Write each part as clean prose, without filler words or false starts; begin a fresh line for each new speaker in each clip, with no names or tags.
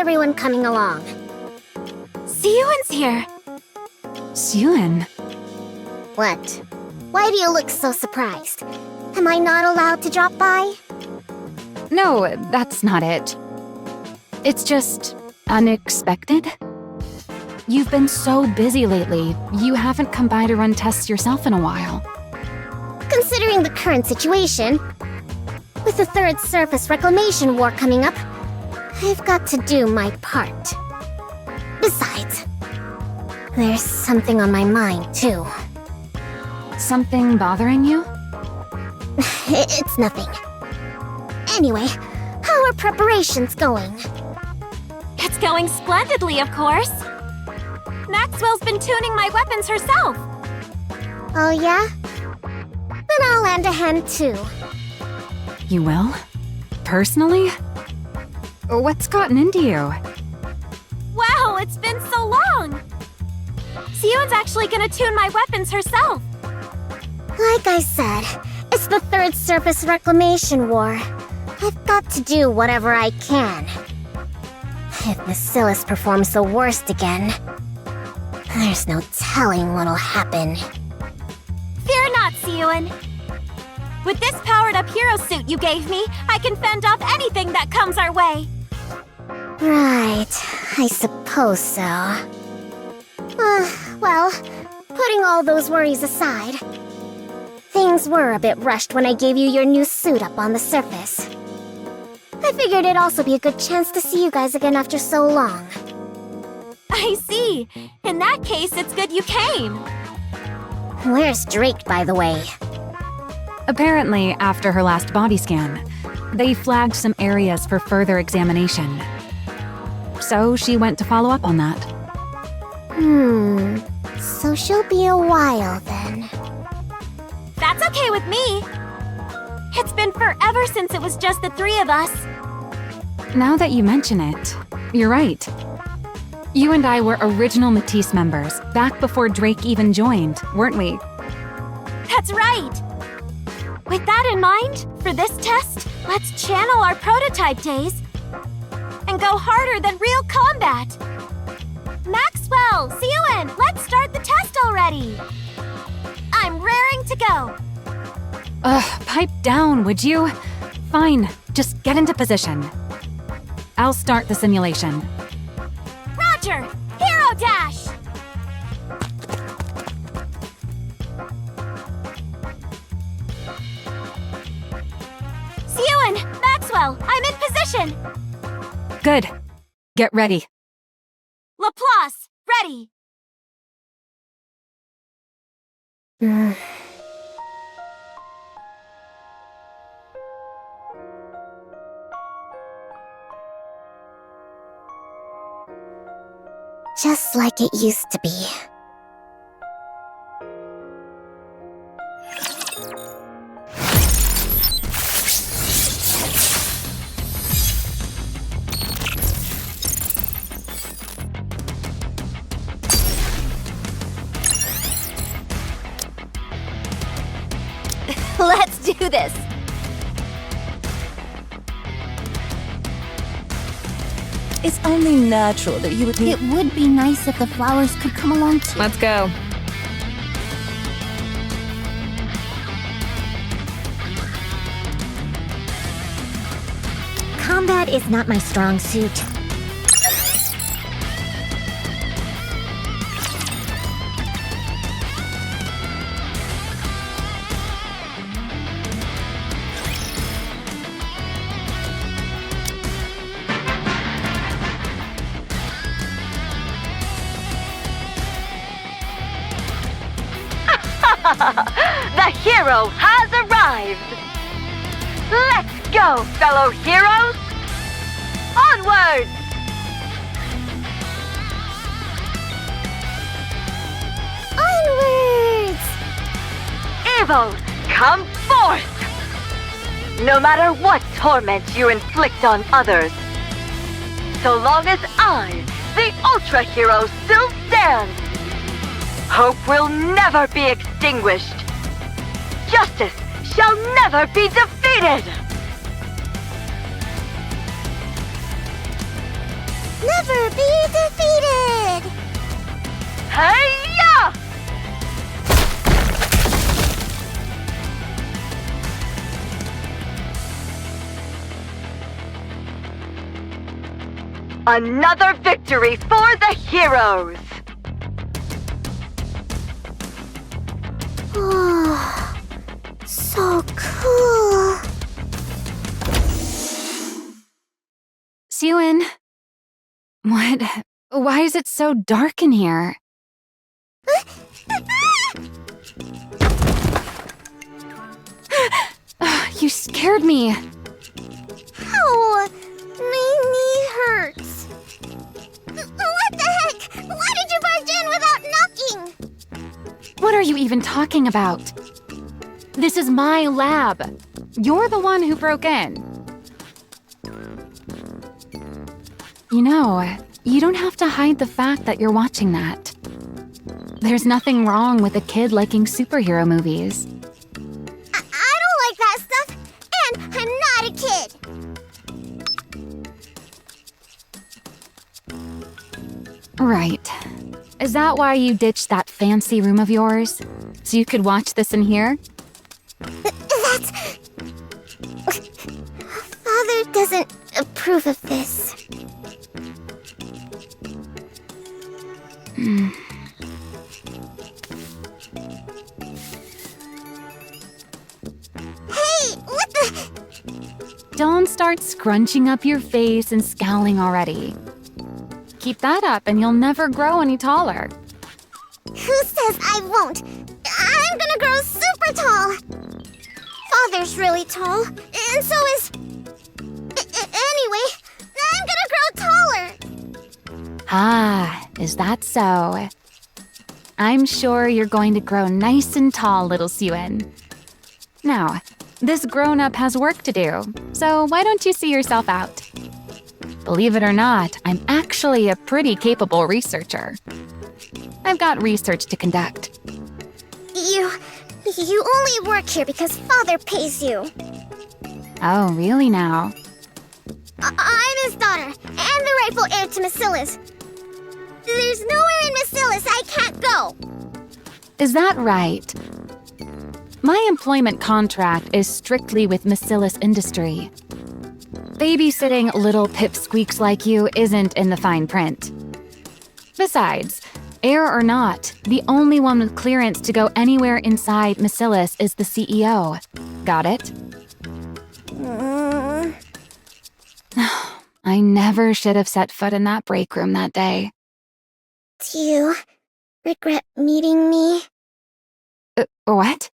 everyone coming along?
Siyuan's here.
Siyuan?
What? Why do you look so surprised? Am I not allowed to drop by?
No, that's not it. It's just unexpected. You've been so busy lately, you haven't come by to run tests yourself in a while.
Considering the current situation, with the Third Surface Reclamation War coming up, I've got to do my part. Besides, there's something on my mind, too.
Something bothering you?
It's nothing. Anyway, how are preparations going?
It's going splendidly, of course. Maxwell's been tuning my weapons herself.
Oh yeah? Then I'll lend a hand too.
You will? Personally? What's gotten into you?
Wow, it's been so long! Siyuan's actually gonna tune my weapons herself.
Like I said, it's the Third Surface Reclamation War. I've got to do whatever I can. If Bacillus performs the worst again, there's no telling what'll happen.
Fear not, Siyuan. With this powered-up hero suit you gave me, I can fend off anything that comes our way.
Right, I suppose so. Well, putting all those worries aside, things were a bit rushed when I gave you your new suit up on the surface. I figured it'd also be a good chance to see you guys again after so long.
I see. In that case, it's good you came.
Where's Drake, by the way?
Apparently, after her last body scan, they flagged some areas for further examination. So she went to follow up on that.
So she'll be a while then.
That's okay with me. It's been forever since it was just the three of us.
Now that you mention it, you're right. You and I were original Matisse members, back before Drake even joined, weren't we?
That's right. With that in mind, for this test, let's channel our prototype days and go harder than real combat. Maxwell, Siyuan, let's start the test already. I'm raring to go.
Pipe down, would you? Fine, just get into position. I'll start the simulation.
Roger! Hero Dash! Siyuan, Maxwell, I'm in position!
Good. Get ready.
Laplace, ready!
Just like it used to be.
Let's do this!
It's only natural that you would be—
It would be nice if the flowers could come along too.
Let's go.
Combat is not my strong suit.
The hero has arrived! Let's go, fellow heroes! Onward!
Onwards!
Evos, come forth! No matter what torment you inflict on others, so long as I, the Ultra Hero, still stand, hope will never be extinguished. Justice shall never be defeated!
Never be defeated!
Hey-ya! Another victory for the heroes!
Oh, so cool.
Siwon, what? Why is it so dark in here? You scared me.
Ow! My knee hurts. What the heck? Why did you barge in without knocking?
What are you even talking about? This is my lab. You're the one who broke in. You know, you don't have to hide the fact that you're watching that. There's nothing wrong with a kid liking superhero movies.
I don't like that stuff, and I'm not a kid.
Right. Is that why you ditched that fancy room of yours? So you could watch this in here?
That's... Father doesn't approve of this. Hey, what the...
Don't start scrunching up your face and scowling already. Keep that up and you'll never grow any taller.
Who says I won't? I'm gonna grow super tall. Father's really tall, and so is... Anyway, I'm gonna grow taller.
Ah, is that so? I'm sure you're going to grow nice and tall, little Siwon. Now, this grown-up has work to do, so why don't you see yourself out? Believe it or not, I'm actually a pretty capable researcher. I've got research to conduct.
You only work here because Father pays you.
Oh, really now?
I'm his daughter, and the rightful heir to Macilla's. There's nowhere in Macilla's I can't go.
Is that right? My employment contract is strictly with Macilla's Industry. Babysitting little pipsqueaks like you isn't in the fine print. Besides, heir or not, the only one with clearance to go anywhere inside Macilla's is the CEO. Got it? I never should have set foot in that break room that day.
Do you regret meeting me?
What?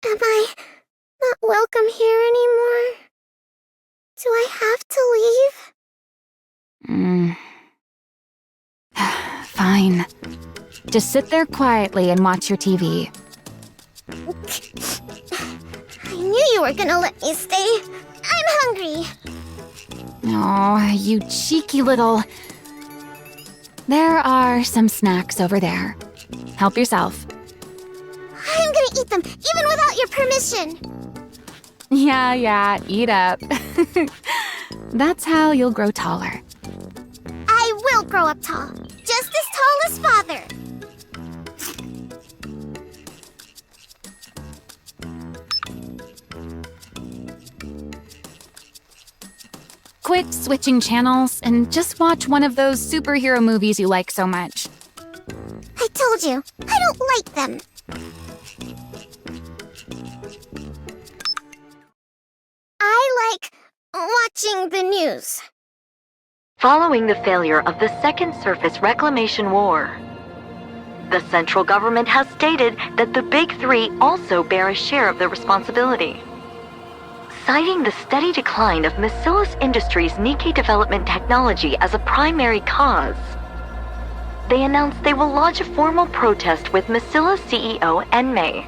Am I not welcome here anymore? Do I have to leave?
Fine. Just sit there quietly and watch your TV.
I knew you were gonna let me stay. I'm hungry.
Oh, you cheeky little... There are some snacks over there. Help yourself.
I'm gonna eat them, even without your permission.
Yeah, eat up. That's how you'll grow taller.
I will grow up tall, just as tall as Father.
Quit switching channels and just watch one of those superhero movies you like so much.
I told you, I don't like them. I like watching the news.
Following the failure of the Second Surface Reclamation War, the central government has stated that the Big Three also bear a share of the responsibility. Citing the steady decline of Macilla's Industries' Nikke development technology as a primary cause, they announced they will lodge a formal protest with Macilla's CEO Enmei.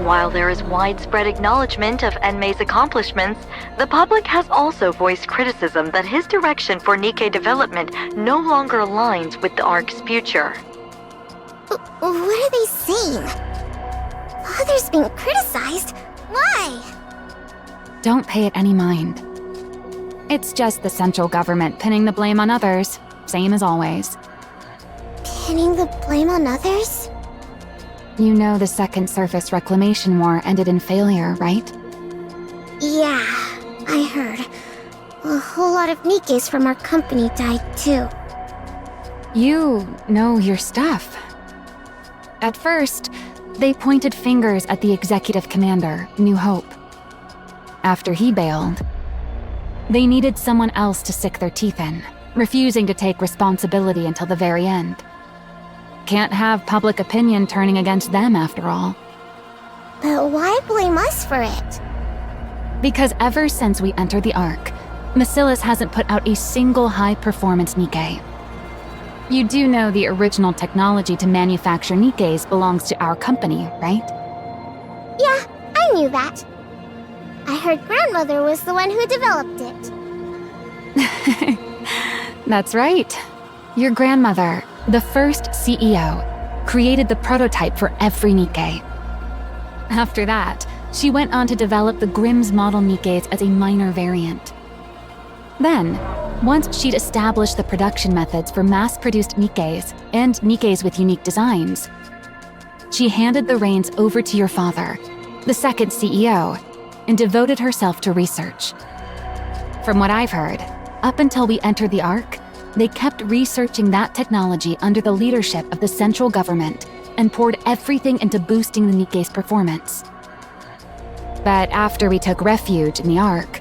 While there is widespread acknowledgement of Enmei's accomplishments, the public has also voiced criticism that his direction for Nikke development no longer aligns with the ARC's future.
What are they saying? Father's being criticized? Why?
Don't pay it any mind. It's just the central government pinning the blame on others, same as always.
Pinning the blame on others?
You know the Second Surface Reclamation War ended in failure, right?
Yeah, I heard. A whole lot of Nikkes from our company died too.
You know your stuff. At first, they pointed fingers at the executive commander, New Hope. After he bailed, they needed someone else to sink their teeth in, refusing to take responsibility until the very end. Can't have public opinion turning against them after all.
But why blame us for it?
Because ever since we entered the Ark, Bacillus hasn't put out a single high-performance Nikke. You do know the original technology to manufacture Nikkes belongs to our company, right?
Yeah, I knew that. I heard grandmother was the one who developed it.
That's right. Your grandmother, the first CEO, created the prototype for every Nikke. After that, she went on to develop the Grimm's model Nikkes as a minor variant. Then, once she'd established the production methods for mass-produced Nikkes and Nikkes with unique designs, she handed the reins over to your father, the second CEO, and devoted herself to research. From what I've heard, up until we entered the Ark, they kept researching that technology under the leadership of the central government and poured everything into boosting the Nikke's performance. But after we took refuge in the Ark,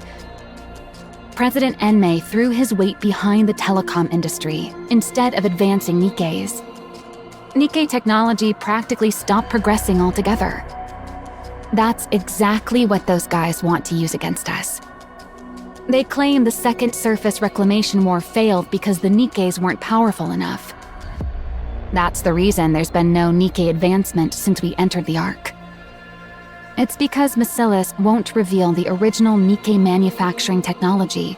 President Enmei threw his weight behind the telecom industry instead of advancing Nikkes. Nikke technology practically stopped progressing altogether. That's exactly what those guys want to use against us. They claim the Second Surface Reclamation War failed because the Nikkes weren't powerful enough. That's the reason there's been no Nikke advancement since we entered the Ark. It's because Bacillus won't reveal the original Nikke manufacturing technology,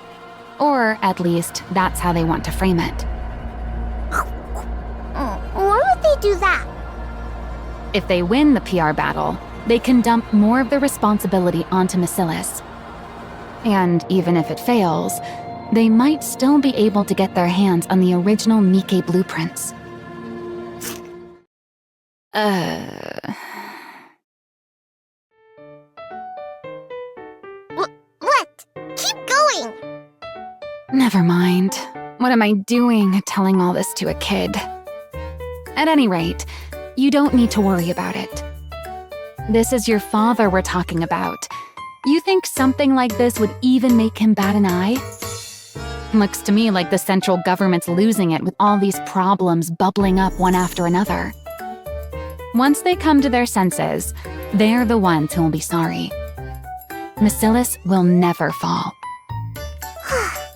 or at least that's how they want to frame it.
Why would they do that?
If they win the PR battle, they can dump more of the responsibility onto Bacillus. And even if it fails, they might still be able to get their hands on the original Nikke blueprints.
What? Keep going!
Never mind. What am I doing telling all this to a kid? At any rate, you don't need to worry about it. This is your father we're talking about. You think something like this would even make him bat an eye? Looks to me like the central government's losing it with all these problems bubbling up one after another. Once they come to their senses, they're the ones who will be sorry. Bacillus will never fall.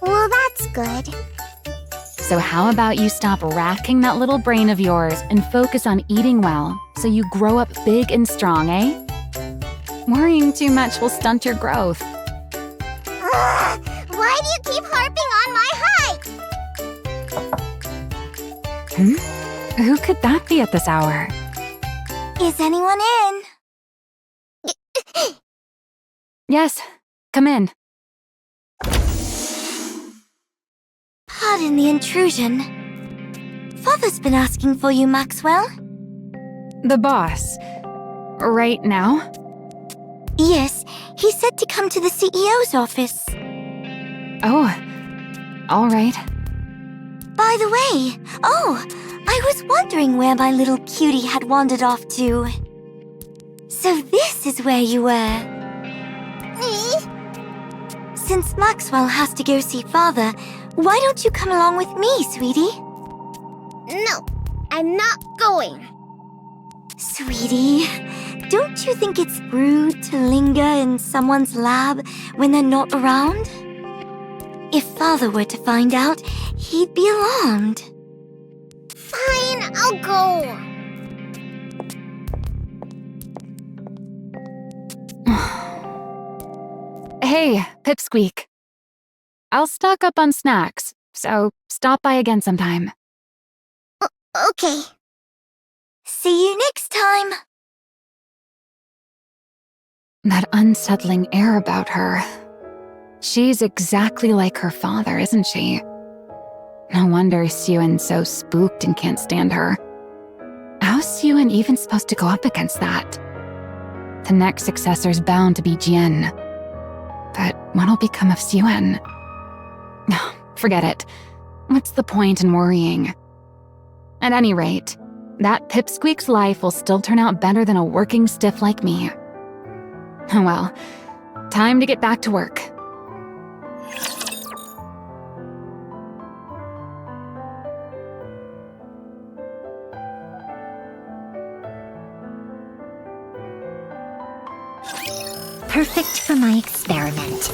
Well, that's good.
So how about you stop racking that little brain of yours and focus on eating well so you grow up big and strong, eh? Worrying too much will stunt your growth.
Why do you keep harping on my height?
Who could that be at this hour?
Is anyone in?
Yes, come in.
Pardon the intrusion. Father's been asking for you, Maxwell.
The boss. Right now?
Yes, he said to come to the CEO's office.
Oh, all right.
By the way, I was wondering where my little cutie had wandered off to. So this is where you were. Since Maxwell has to go see Father, why don't you come along with me, sweetie?
No, I'm not going.
Sweetie, don't you think it's rude to linger in someone's lab when they're not around? If Father were to find out, he'd be alarmed.
Fine, I'll go.
Hey, Pipsqueak. I'll stock up on snacks, so stop by again sometime.
Okay.
See you next time.
That unsettling air about her. She's exactly like her father, isn't she? No wonder Suyun's so spooked and can't stand her. How's Suyun even supposed to go up against that? The next successor's bound to be Jian. But what'll become of Suyun? Forget it. What's the point in worrying? At any rate, that pipsqueak's life will still turn out better than a working stiff like me. Oh well, time to get back to work.
Perfect for my experiment.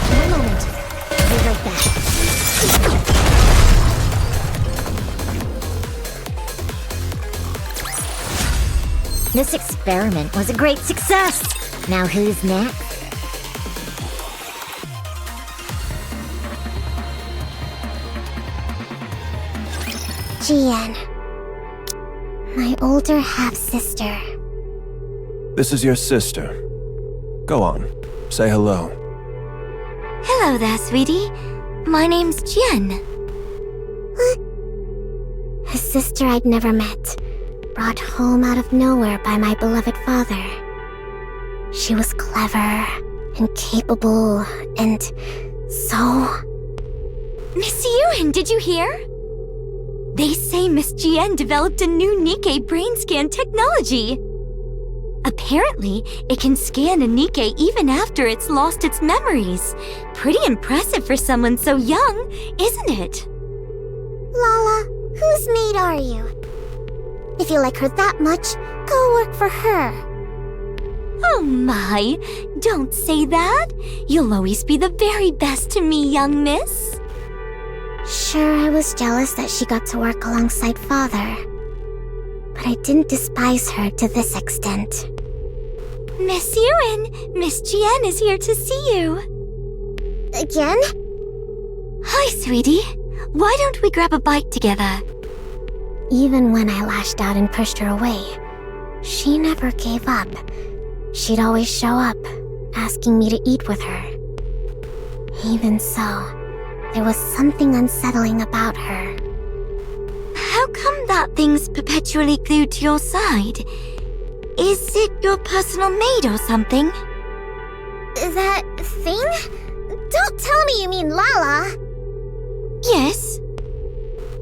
One moment. I'll be right back. This experiment was a great success. Now who's next? Jian. My older half-sister.
This is your sister. Go on, say hello.
Hello there, sweetie. My name's Jian.
A sister I'd never met, brought home out of nowhere by my beloved father. She was clever and capable and so...
Miss Yuen, did you hear? They say Miss Jian developed a new Nikke brain scan technology. Apparently, it can scan a Nikke even after it's lost its memories. Pretty impressive for someone so young, isn't it?
Lala, whose maid are you? If you like her that much, go work for her.
Oh my, don't say that. You'll always be the very best to me, young miss.
Sure, I was jealous that she got to work alongside father. But I didn't despise her to this extent.
Miss Yuen, Miss Jian is here to see you.
Again?
Hi, sweetie. Why don't we grab a bite together?
Even when I lashed out and pushed her away, she never gave up. She'd always show up, asking me to eat with her. Even so, there was something unsettling about her.
How come that thing's perpetually glued to your side? Is it your personal maid or something?
That thing? Don't tell me you mean Lala.
Yes.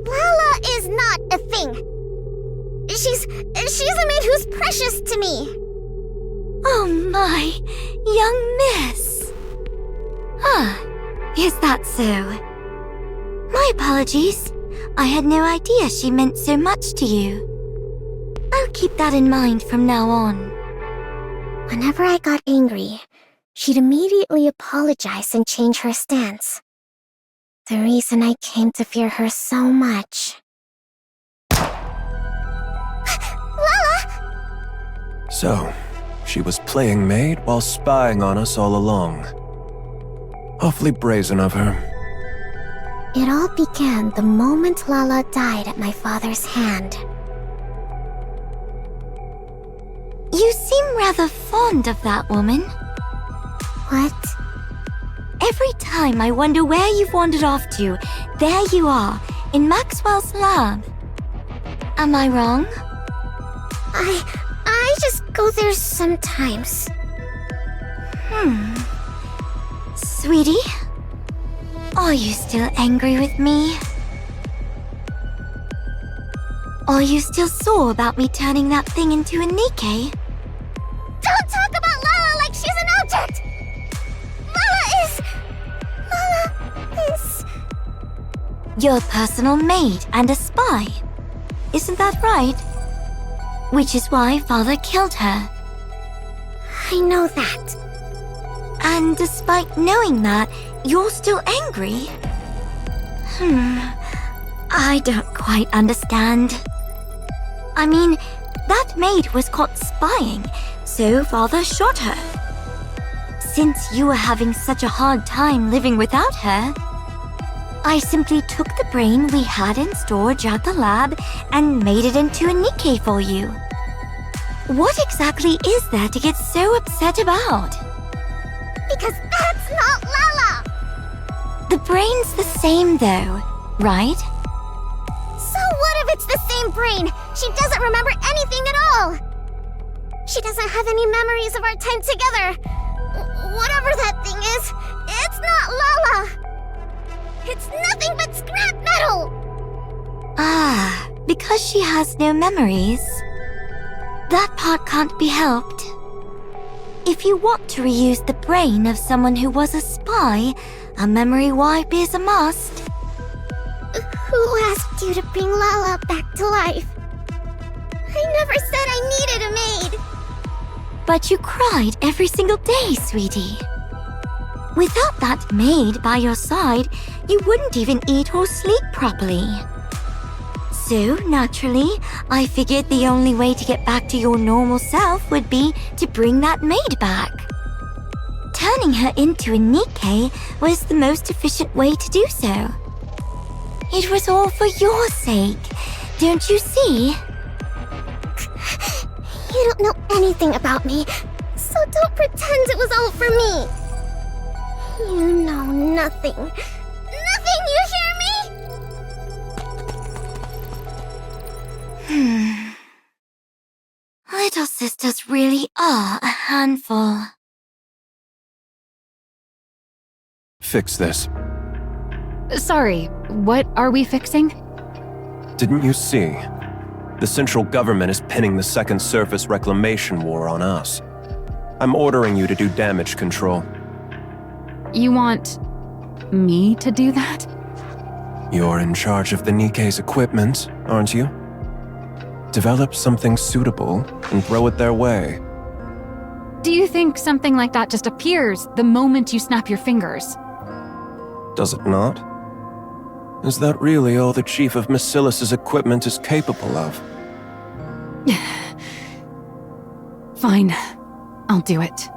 Lala is not a thing. She's a maid who's precious to me.
Oh my, young miss. Ah, is that so? My apologies. I had no idea she meant so much to you. I'll keep that in mind from now on.
Whenever I got angry, she'd immediately apologize and change her stance. The reason I came to fear her so much. Lala!
So, she was playing maid while spying on us all along. Awfully brazen of her.
It all began the moment Lala died at my father's hand.
You seem rather fond of that woman.
What?
Every time I wonder where you've wandered off to, there you are, in Maxwell's lab. Am I wrong?
I just go there sometimes.
Sweetie? Are you still angry with me? Are you still sore about me turning that thing into a Nikke?
Don't talk about Lala like she's an object! Lala is...
Your personal maid and a spy. Isn't that right? Which is why Father killed her.
I know that.
And despite knowing that, you're still angry? I don't quite understand. I mean, that maid was caught spying, so Father shot her. Since you were having such a hard time living without her, I simply took the brain we had in storage at the lab and made it into a Nikke for you. What exactly is there to get so upset about?
Because that's not Lala!
The brain's the same though, right?
So what if it's the same brain? She doesn't remember anything at all! She doesn't have any memories of our time together. Whatever that thing is, it's not Lala! It's nothing but scrap metal!
Ah, because she has no memories. That part can't be helped. If you want to reuse the brain of someone who was a spy, a memory wipe is a must.
Who asked you to bring Lala back to life? I never said I needed a maid!
But you cried every single day, sweetie. Without that maid by your side, you wouldn't even eat or sleep properly. So, naturally, I figured the only way to get back to your normal self would be to bring that maid back. Turning her into a Nikke was the most efficient way to do so. It was all for your sake, don't you see?
You don't know anything about me, so don't pretend it was all for me. You know nothing. Nothing, you hear me?
Little sisters really are a handful.
Fix this.
Sorry, what are we fixing?
Didn't you see? The central government is pinning the Second Surface Reclamation War on us. I'm ordering you to do damage control.
You want me to do that?
You're in charge of the Nikke's equipment, aren't you? Develop something suitable and throw it their way.
Do you think something like that just appears the moment you snap your fingers?
Does it not? Is that really all the Chief of Macilis's equipment is capable of?
Fine, I'll do it.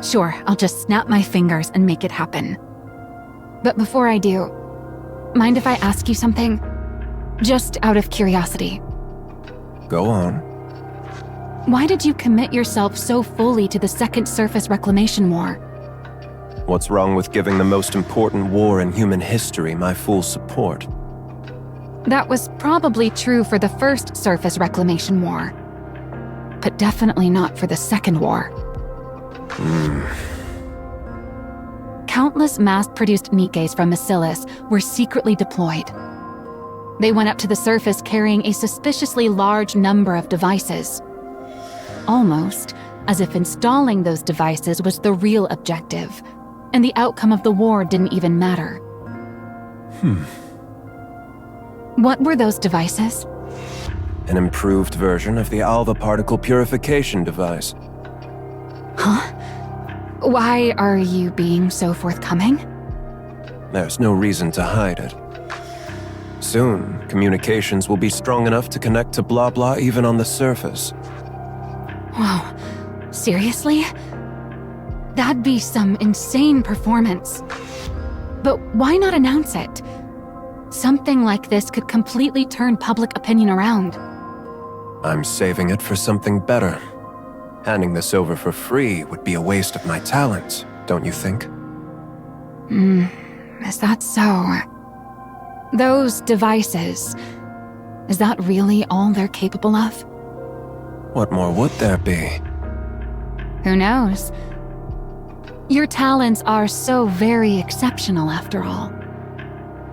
Sure, I'll just snap my fingers and make it happen. But before I do, mind if I ask you something? Just out of curiosity.
Go on.
Why did you commit yourself so fully to the Second Surface Reclamation War?
What's wrong with giving the most important war in human history my full support?
That was probably true for the First Surface Reclamation War, but definitely not for the Second War. Countless mass-produced Nikkes from Macilis were secretly deployed. They went up to the surface carrying a suspiciously large number of devices. Almost as if installing those devices was the real objective, and the outcome of the war didn't even matter. What were those devices?
An improved version of the Alva particle purification device.
Huh? Why are you being so forthcoming?
There's no reason to hide it. Soon, communications will be strong enough to connect to blah blah even on the surface.
Whoa, seriously? That'd be some insane performance. But why not announce it? Something like this could completely turn public opinion around.
I'm saving it for something better. Handing this over for free would be a waste of my talents, don't you think?
Is that so? Those devices, is that really all they're capable of?
What more would there be?
Who knows? Your talents are so very exceptional after all.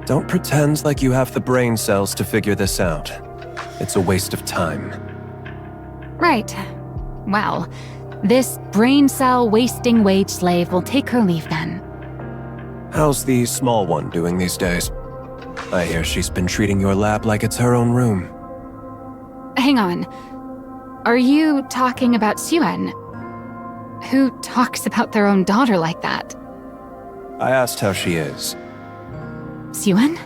Don't pretend like you have the brain cells to figure this out. It's a waste of time.
Right. Well, this brain cell wasting wage slave will take her leave then.
How's the small one doing these days? I hear she's been treating your lab like it's her own room.
Hang on. Are you talking about Suen? Who talks about their own daughter like that?
I asked how she is.
Suen?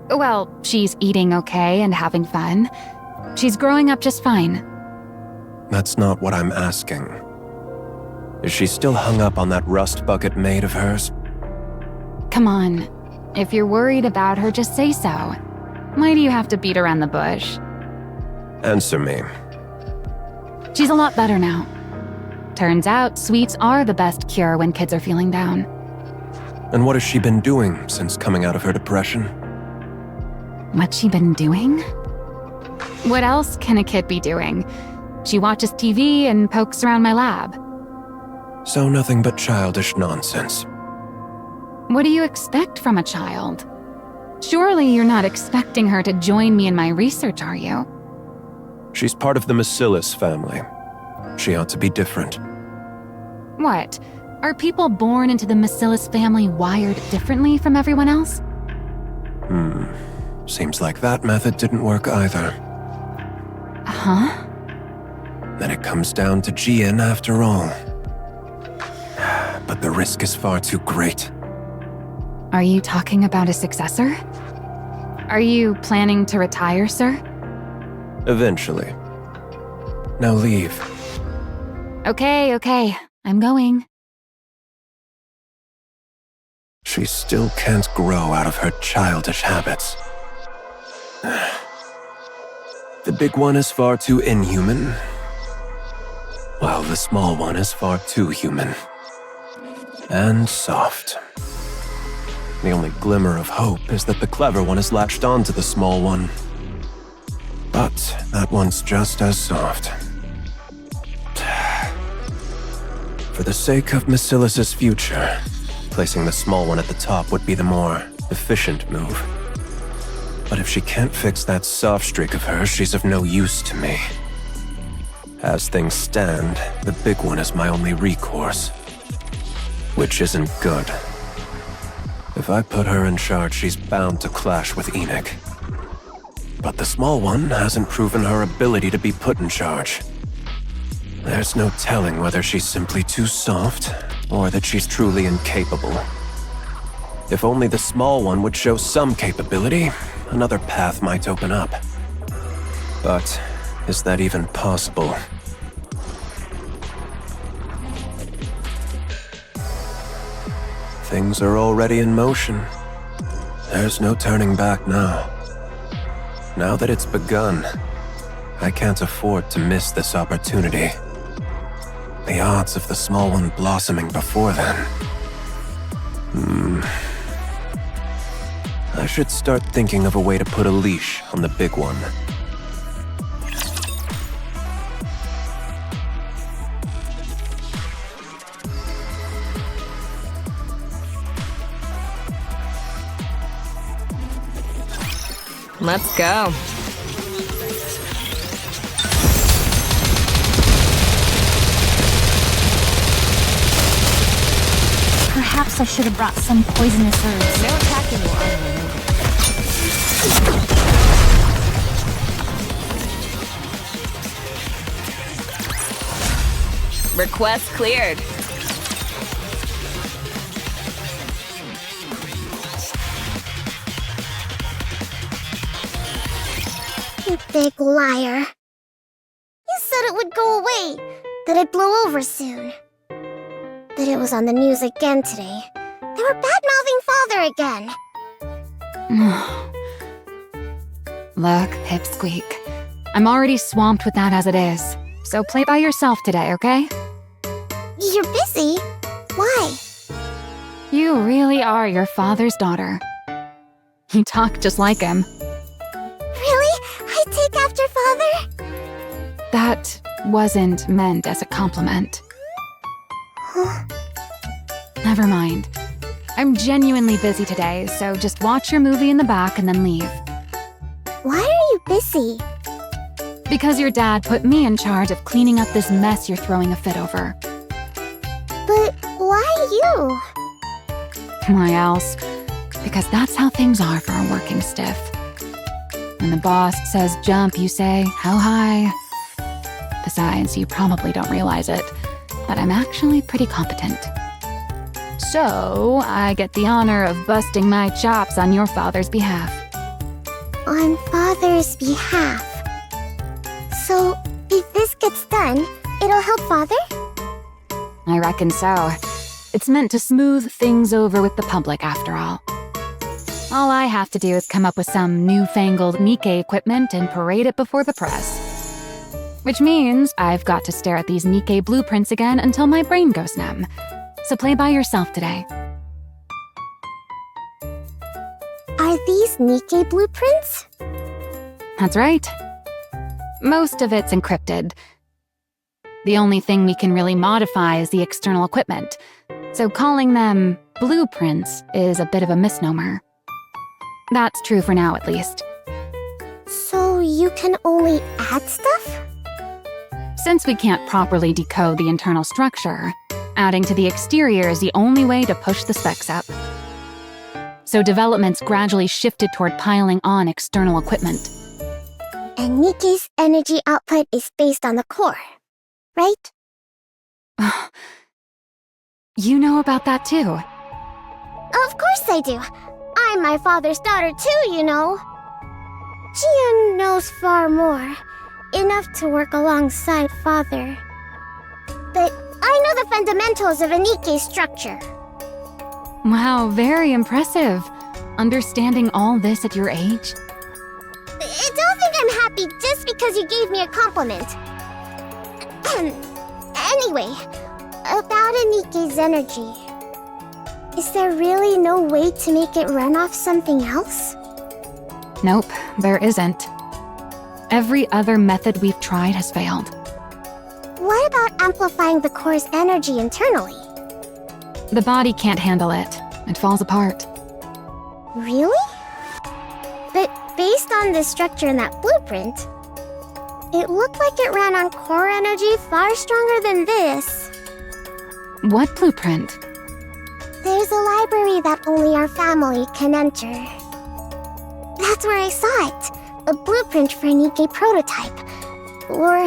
Well, she's eating okay and having fun. She's growing up just fine.
That's not what I'm asking. Is she still hung up on that rust bucket maid of hers?
Come on. If you're worried about her, just say so. Why do you have to beat around the bush?
Answer me.
She's a lot better now. Turns out, sweets are the best cure when kids are feeling down.
And what has she been doing since coming out of her depression?
What's she been doing? What else can a kid be doing? She watches TV and pokes around my lab.
So nothing but childish nonsense.
What do you expect from a child? Surely you're not expecting her to join me in my research, are you?
She's part of the Bacillus family. She ought to be different.
What? Are people born into the Bacillus family wired differently from everyone else?
Seems like that method didn't work either.
Huh?
Then it comes down to Jian after all. But the risk is far too great.
Are you talking about a successor? Are you planning to retire, sir?
Eventually. Now leave.
Okay. I'm going.
She still can't grow out of her childish habits. The big one is far too inhuman, while the small one is far too human. And soft. The only glimmer of hope is that the clever one has latched onto the small one. But that one's just as soft. For the sake of Bacillus's future, placing the small one at the top would be the more efficient move. But if she can't fix that soft streak of hers, she's of no use to me. As things stand, the big one is my only recourse. Which isn't good. If I put her in charge, she's bound to clash with Enoch. But the small one hasn't proven her ability to be put in charge. There's no telling whether she's simply too soft, or that she's truly incapable. If only the small one would show some capability, another path might open up. But is that even possible? Things are already in motion. There's no turning back now. Now that it's begun, I can't afford to miss this opportunity. The odds of the small one blossoming before then. I should start thinking of a way to put a leash on the big one.
Let's go.
Perhaps I should have brought some poisonous herbs.
No attacking you on. Request cleared.
You big liar. You said it would go away, that it blew over soon. That it was on the news again today. They were bad-mouthing Father again.
Look, Pipsqueak. I'm already swamped with that as it is. So play by yourself today, okay?
You're busy? Why?
You really are your father's daughter. You talk just like him.
Really? I take after Father?
That wasn't meant as a compliment.
Huh?
Never mind. I'm genuinely busy today, so just watch your movie in the back and then leave.
Why are you busy?
Because your dad put me in charge of cleaning up this mess you're throwing a fit over.
But why you?
Why else? Because that's how things are for a working stiff. When the boss says jump, you say, how high? Besides, you probably don't realize it, but I'm actually pretty competent. So, I get the honor of busting my chops on your father's behalf.
On Father's behalf. So, if this gets done, it'll help Father?
I reckon so. It's meant to smooth things over with the public, after all. All I have to do is come up with some newfangled Nikke equipment and parade it before the press. Which means I've got to stare at these Nikke blueprints again until my brain goes numb. So play by yourself today.
Are these Nikke blueprints?
That's right. Most of it's encrypted. The only thing we can really modify is the external equipment, so calling them blueprints is a bit of a misnomer. That's true for now, at least.
So you can only add stuff?
Since we can't properly decode the internal structure, adding to the exterior is the only way to push the specs up. So developments gradually shifted toward piling on external equipment.
And Nikke's energy output is based on the core, right?
You know about that too.
Of course I do. I'm my father's daughter too, you know. Jian knows far more. Enough to work alongside father. But I know the fundamentals of a Nikke structure.
Wow, very impressive. Understanding all this at your age?
Don't think I'm happy just because you gave me a compliment. Anyway, about a Nikke's energy. Is there really no way to make it run off something else?
Nope, there isn't. Every other method we've tried has failed.
What about amplifying the core's energy internally?
The body can't handle it. It falls apart.
Really? But based on the structure in that blueprint, it looked like it ran on core energy far stronger than this.
What blueprint?
There's a library that only our family can enter. That's where I saw it. A blueprint for a Nikke prototype. Or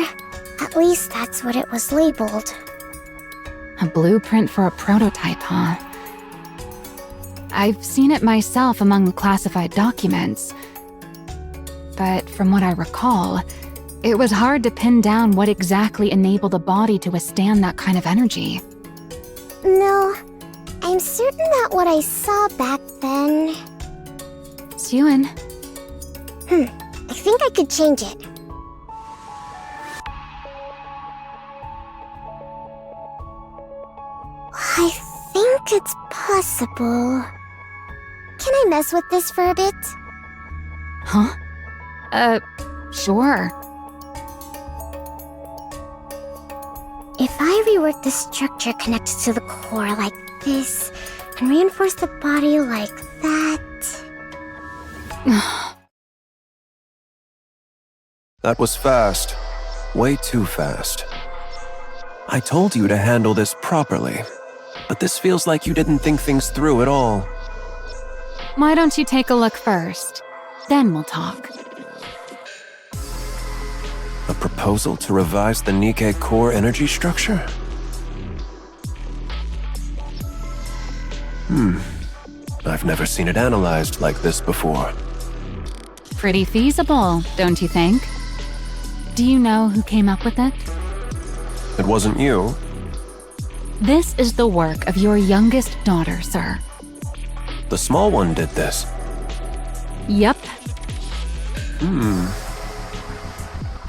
at least that's what it was labeled.
A blueprint for a prototype, huh? I've seen it myself among the classified documents. But from what I recall, it was hard to pin down what exactly enabled a body to withstand that kind of energy.
No, I'm certain that what I saw back then...
Suen.
I think I could change it. I think it's possible. Can I mess with this for a bit?
Huh? Sure.
If I rework the structure connected to the core like this, and reinforce the body like that...
That was fast. Way too fast. I told you to handle this properly, but this feels like you didn't think things through at all.
Why don't you take a look first? Then we'll talk.
A proposal to revise the Nikke core energy structure? I've never seen it analyzed like this before.
Pretty feasible, don't you think? Do you know who came up with it?
It wasn't you.
This is the work of your youngest daughter, sir.
The small one did this.
Yep.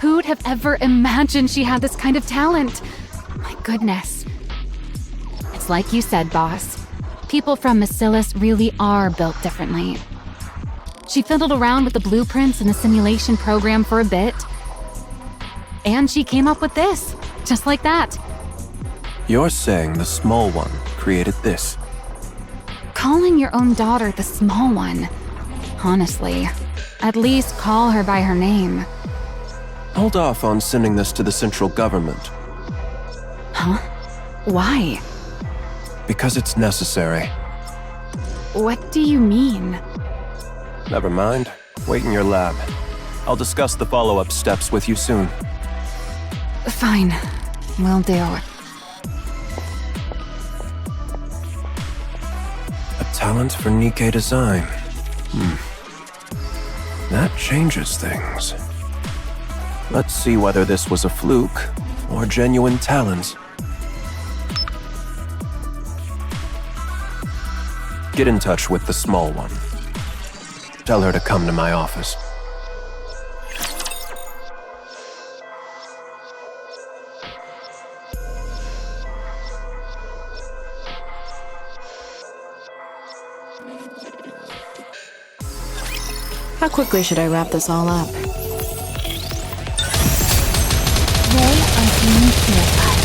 Who'd have ever imagined she had this kind of talent? My goodness. It's like you said, boss. People from Bacillus really are built differently. She fiddled around with the blueprints and the simulation program for a bit. And she came up with this, just like that.
You're saying the small one created this?
Calling your own daughter the small one. Honestly, at least call her by her name.
Hold off on sending this to the central government.
Huh? Why?
Because it's necessary.
What do you mean?
Never mind. Wait in your lab. I'll discuss the follow-up steps with you soon.
Fine. Will do.
A talent for Nikke design. That changes things. Let's see whether this was a fluke or genuine talent. Get in touch with the small one. Tell her to come to my office.
How quickly should I wrap this all up?
They are being purified.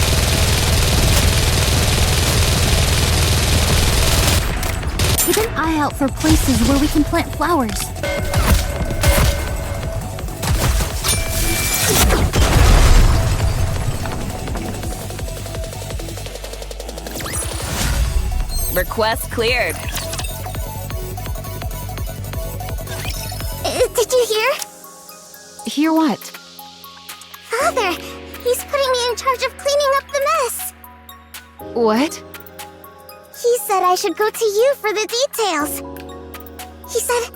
Keep an eye out for places where we can plant flowers.
Request cleared.
Did you hear?
Hear what?
Father, he's putting me in charge of cleaning up the mess.
What?
He said I should go to you for the details. He said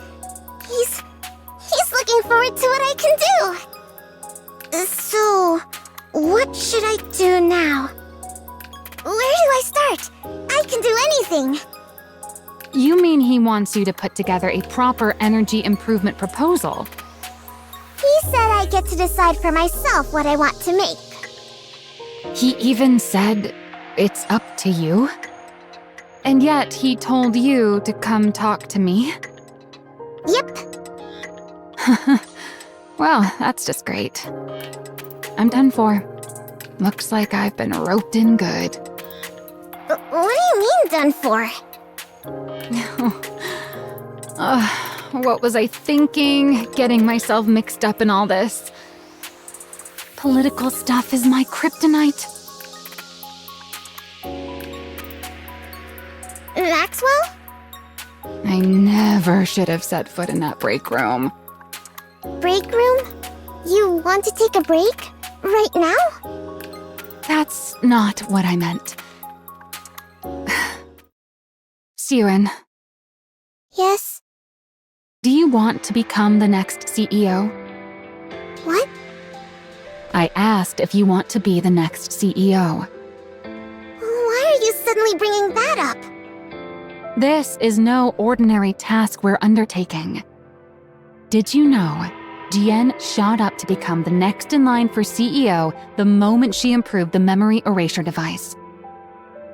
he's looking forward to what I can do. So, what should I do now? Where do I start? I can do anything.
You mean he wants you to put together a proper energy improvement proposal?
He said I get to decide for myself what I want to make.
He even said it's up to you? And yet he told you to come talk to me?
Yep.
Well, that's just great. I'm done for. Looks like I've been roped in good.
What do you mean done for?
What was I thinking? Getting myself mixed up in all this. Political stuff is my kryptonite.
Maxwell?
I never should have set foot in that break room.
Break room? You want to take a break? Right now?
That's not what I meant. Siren,
Yes.
do you want to become the next CEO?
What?
I asked if you want to be the next CEO.
Why are you suddenly bringing that up?
This is no ordinary task we're undertaking. Did you know Jian shot up to become the next in line for CEO the moment she improved the memory erasure device?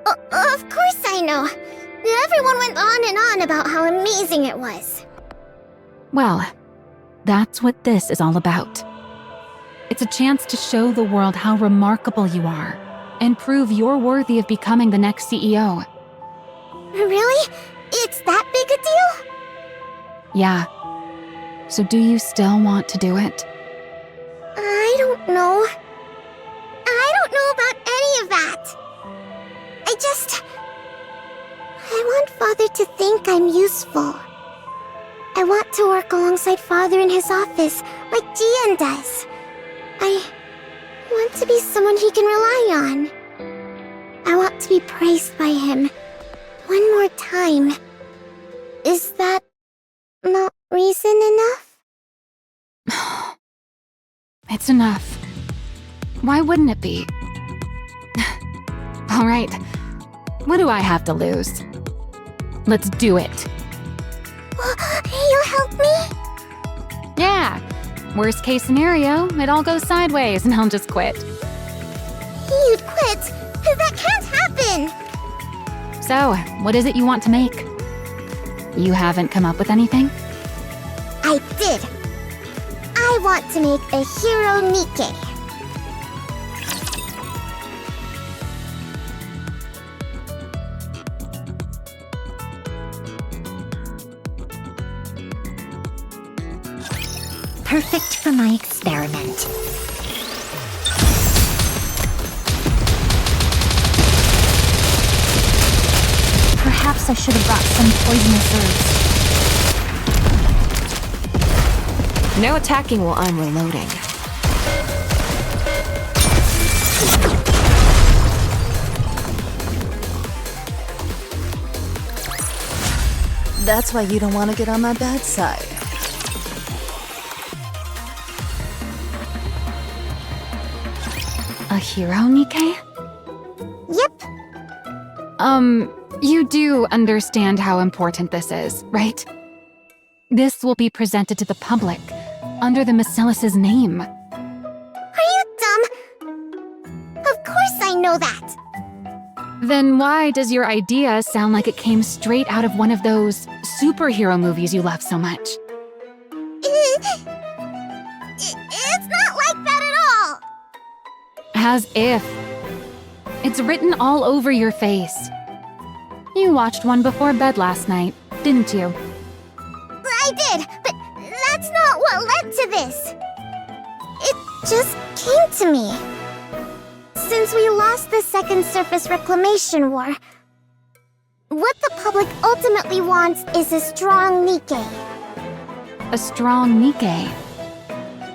Of course I know. Everyone went on about how amazing it was.
Well, that's what this is all about. It's a chance to show the world how remarkable you are and prove you're worthy of becoming the next CEO.
Really? It's that big a deal?
Yeah. So do you still want to do it?
I don't know. I don't know about any of that. I want Father to think I'm useful. I want to work alongside Father in his office, like Jian does. I want to be someone he can rely on. I want to be praised by him. One more time. Is that not reason enough?
It's enough. Why wouldn't it be? All right. What do I have to lose? Let's do it.
You'll help me?
Yeah. Worst case scenario, it all goes sideways and I'll just quit.
You'd quit? That can't happen!
So, what is it you want to make? You haven't come up with anything?
I did. I want to make a hero Nikke. Perfect for my experiment. Perhaps I should have brought some poisonous herbs.
No attacking while I'm reloading. That's why you don't want to get on my bad side.
A hero, Nikke?
Yep.
You do understand how important this is, right? This will be presented to the public under the Bacillus's name.
Are you dumb? Of course I know that.
Then why does your idea sound like it came straight out of one of those superhero movies you love so much?
It's not like that at all.
As if. It's written all over your face. You watched one before bed last night, didn't you?
I did, but that's not what led to this. It just came to me. Since we lost the Second Surface Reclamation War, what the public ultimately wants is a strong Nikke.
A strong Nikke.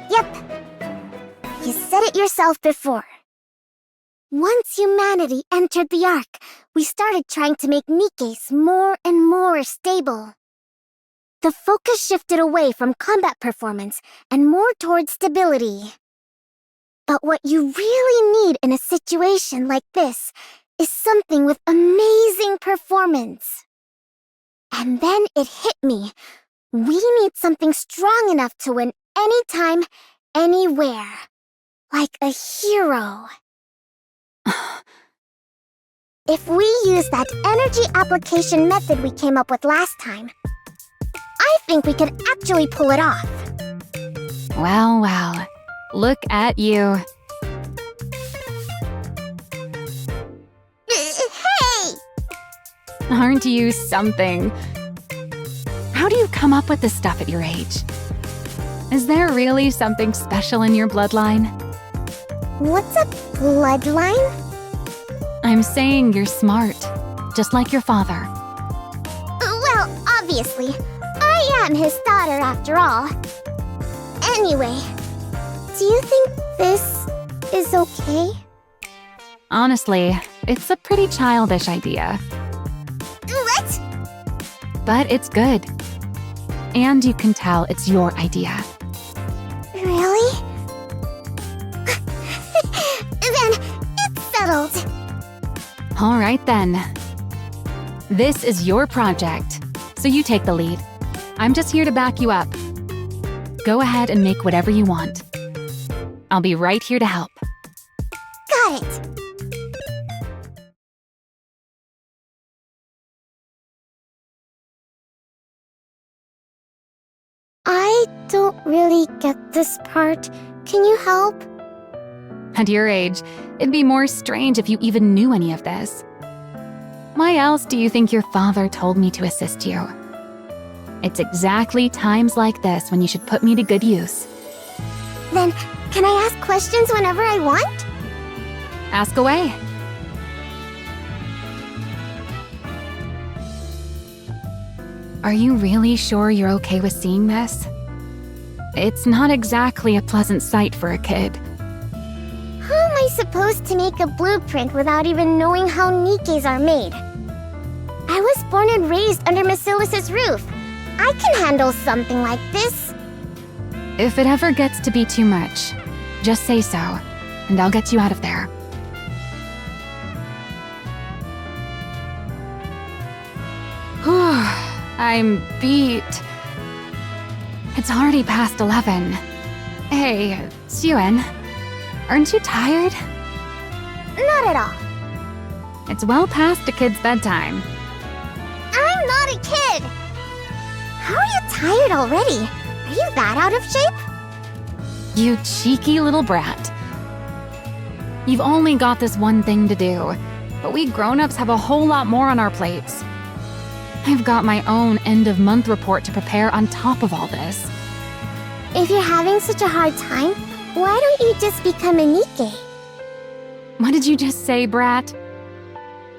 Yep. You said it yourself before. Once humanity entered the Ark, we started trying to make Nikkes more and more stable. The focus shifted away from combat performance and more towards stability. But what you really need in a situation like this is something with amazing performance. And then it hit me. We need something strong enough to win anytime, anywhere. Like a hero. If we use that energy application method we came up with last time, I think we could actually pull it off.
Well, well. Look at you.
Hey!
Aren't you something? How do you come up with this stuff at your age? Is there really something special in your bloodline?
What's a bloodline?
I'm saying you're smart, just like your father.
Well, obviously, I am his daughter after all. Anyway, do you think this is okay?
Honestly, it's a pretty childish idea.
What?
But it's good. And you can tell it's your idea.
Really? Then it's settled.
All right then. This is your project, so you take the lead. I'm just here to back you up. Go ahead and make whatever you want. I'll be right here to help.
Got it. I don't really get this part. Can you help?
At your age, it'd be more strange if you even knew any of this. Why else do you think your father told me to assist you? It's exactly times like this when you should put me to good use.
Then, can I ask questions whenever I want?
Ask away. Are you really sure you're okay with seeing this? It's not exactly a pleasant sight for a kid.
How am I supposed to make a blueprint without even knowing how Nikkes are made? I was born and raised under Bacillus's roof. I can handle something like this.
If it ever gets to be too much, just say so, and I'll get you out of there. Whew, I'm beat. It's already past 11. Hey, Suen, aren't you tired?
Not at all.
It's well past a kid's bedtime.
I'm not a kid. How are you tired already? Are you that out of shape?
You cheeky little brat. You've only got this one thing to do, but we grown-ups have a whole lot more on our plates. I've got my own end-of-month report to prepare on top of all this.
If you're having such a hard time, why don't you just become a Nikke?
What did you just say, brat?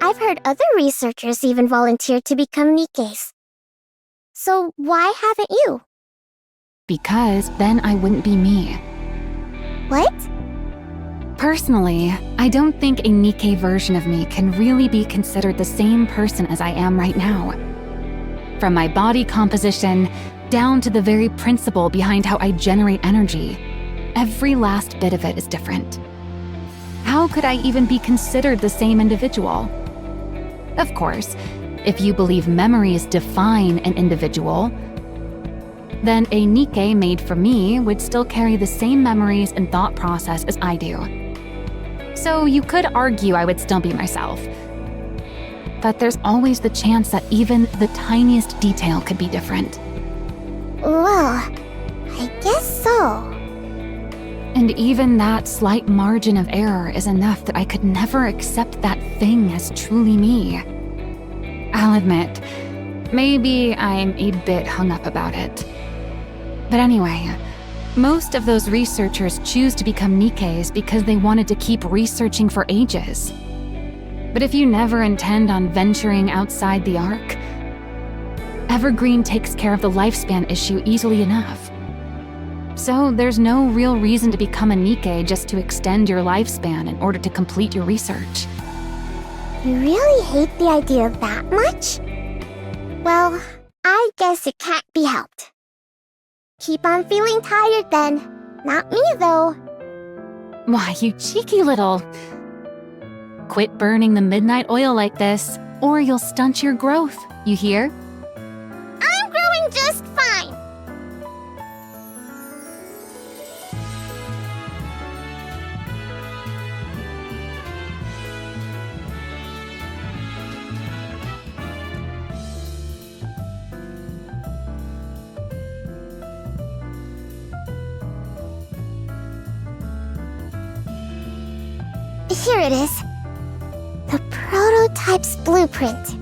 I've heard other researchers even volunteer to become Nikkes. So why haven't you?
Because then I wouldn't be me.
What?
Personally, I don't think a Nikke version of me can really be considered the same person as I am right now. From my body composition, down to the very principle behind how I generate energy, every last bit of it is different. How could I even be considered the same individual? Of course, if you believe memories define an individual, then a Nikke made for me would still carry the same memories and thought process as I do. So you could argue I would still be myself. But there's always the chance that even the tiniest detail could be different.
Well, I guess so.
And even that slight margin of error is enough that I could never accept that thing as truly me. I'll admit, maybe I'm a bit hung up about it. But anyway, most of those researchers choose to become Nikkes because they wanted to keep researching for ages. But if you never intend on venturing outside the arc, Evergreen takes care of the lifespan issue easily enough. So there's no real reason to become a Nikke just to extend your lifespan in order to complete your research.
You really hate the idea that much? Well, I guess it can't be helped. Keep on feeling tired then. Not me, though.
Why, you cheeky little... Quit burning the midnight oil like this, or you'll stunt your growth, you hear?
I'm growing just fine. Here it is. The prototype's blueprint.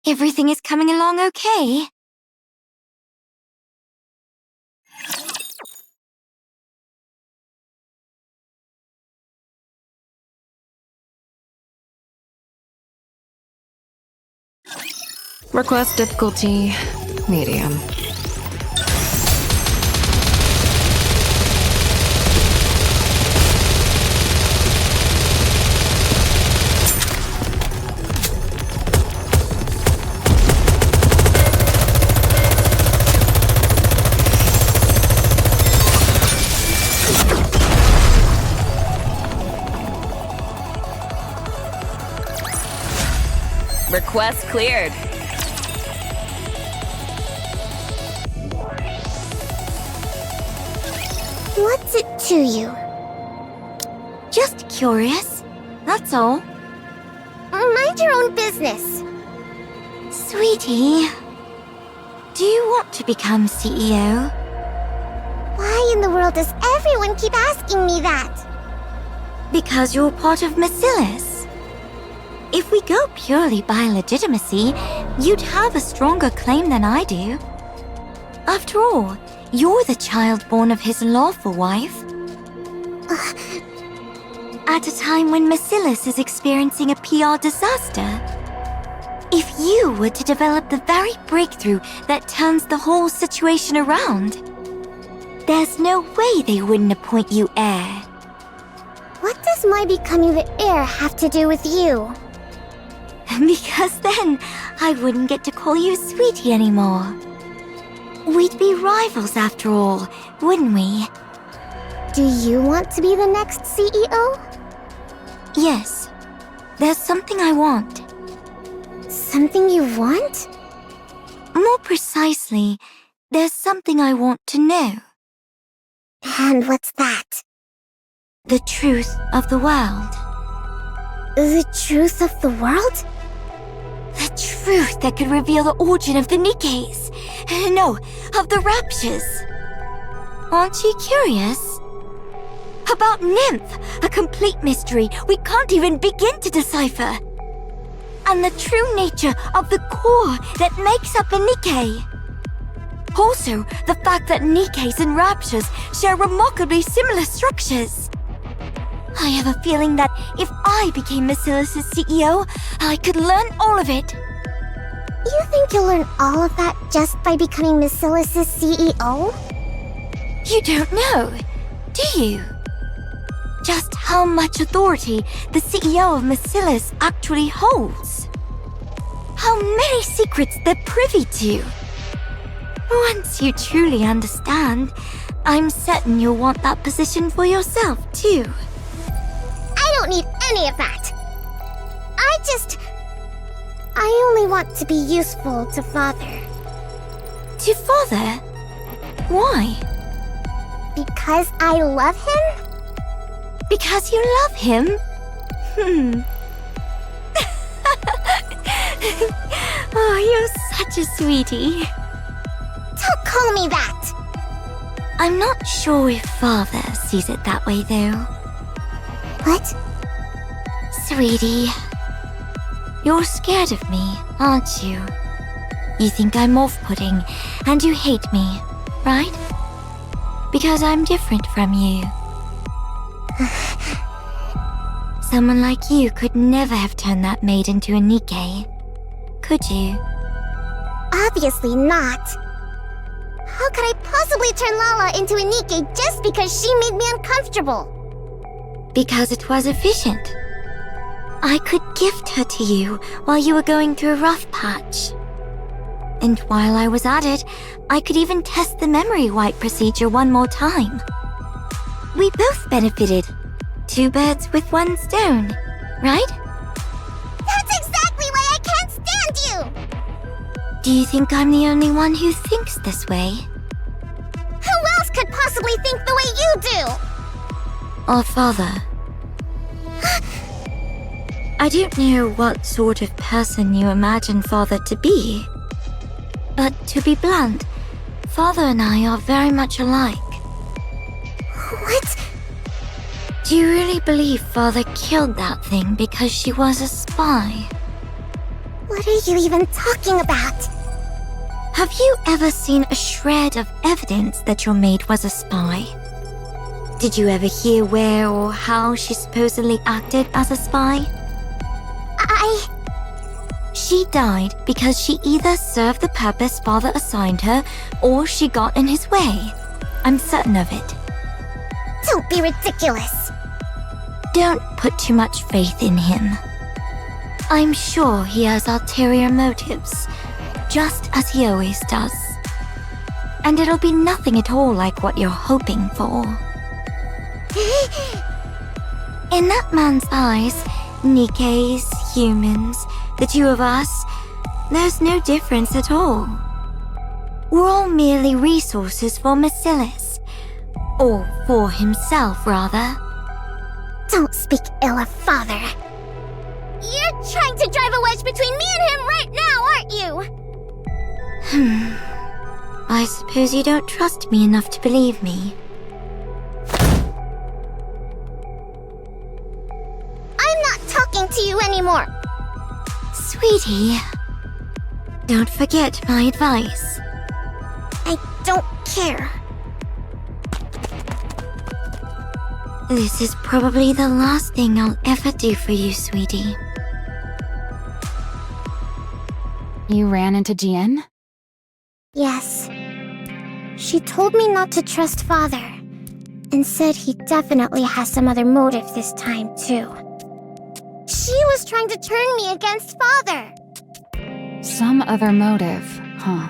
Everything is coming along okay?
Request difficulty, medium. Request cleared.
What's it to you?
Just curious, that's all.
Mind your own business.
Sweetie, do you want to become CEO?
Why in the world does everyone keep asking me that?
Because you're part of Macillus. If we go purely by legitimacy, you'd have a stronger claim than I do. After all, you're the child born of his lawful wife. At a time when Macillus is experiencing a PR disaster. If you were to develop the very breakthrough that turns the whole situation around, there's no way they wouldn't appoint you heir.
What does my becoming the heir have to do with you?
Because then I wouldn't get to call you sweetie anymore. We'd be rivals after all, wouldn't we?
Do you want to be the next CEO?
Yes. There's something I want.
Something you want?
More precisely, there's something I want to know.
And what's that?
The truth of the world.
The truth of the world?
The truth that could reveal the origin of the Nikkes. No, of the Raptures. Aren't you curious? About Nymph, a complete mystery we can't even begin to decipher. And the true nature of the core that makes up a Nikke. Also, the fact that Nikkes and Raptures share remarkably similar structures. I have a feeling that if I became Macillus' CEO, I could learn all of it.
You think you'll learn all of that just by becoming Macillus' CEO?
You don't know, do you? Just how much authority the CEO of Macillus actually holds. How many secrets they're privy to. Once you truly understand, I'm certain you'll want that position for yourself, too.
I don't need any of that. I only want to be useful to Father.
To Father? Why?
Because I love him?
Because you love him? Oh, you're such a sweetie.
Don't call me that!
I'm not sure if Father sees it that way, though.
What?
Sweetie, you're scared of me, aren't you? You think I'm off-putting, and you hate me, right? Because I'm different from you. Someone like you could never have turned that maid into a Nikke, could you?
Obviously not. How could I possibly turn Lala into a Nikke just because she made me uncomfortable?
Because it was efficient. I could gift her to you while you were going through a rough patch. And while I was at it, I could even test the memory wipe procedure one more time. We both benefited. 2 birds with 1 stone, right?
That's exactly why I can't stand you!
Do you think I'm the only one who thinks this way?
Who else could possibly think the way you do?
Or Father? I don't know what sort of person you imagine Father to be. But to be blunt, Father and I are very much alike.
What?
Do you really believe Father killed that thing because she was a spy?
What are you even talking about?
Have you ever seen a shred of evidence that your maid was a spy? Did you ever hear where or how she supposedly acted as a spy? She died because she either served the purpose Father assigned her, or she got in his way. I'm certain of it.
Don't be ridiculous.
Don't put too much faith in him. I'm sure he has ulterior motives, just as he always does. And it'll be nothing at all like what you're hoping for. In that man's eyes, Nikke's, humans, the 2 of us, there's no difference at all. We're all merely resources for Marcellus. Or for himself, rather.
Don't speak ill of Father. You're trying to drive a wedge between me and him right now, aren't you?
I suppose you don't trust me enough to believe me.
I'm not talking to you anymore.
Sweetie, don't forget my advice.
I don't care.
This is probably the last thing I'll ever do for you, sweetie.
You ran into Jien?
Yes. She told me not to trust Father, and said he definitely has some other motive this time, too. She was trying to turn me against Father.
Some other motive, huh?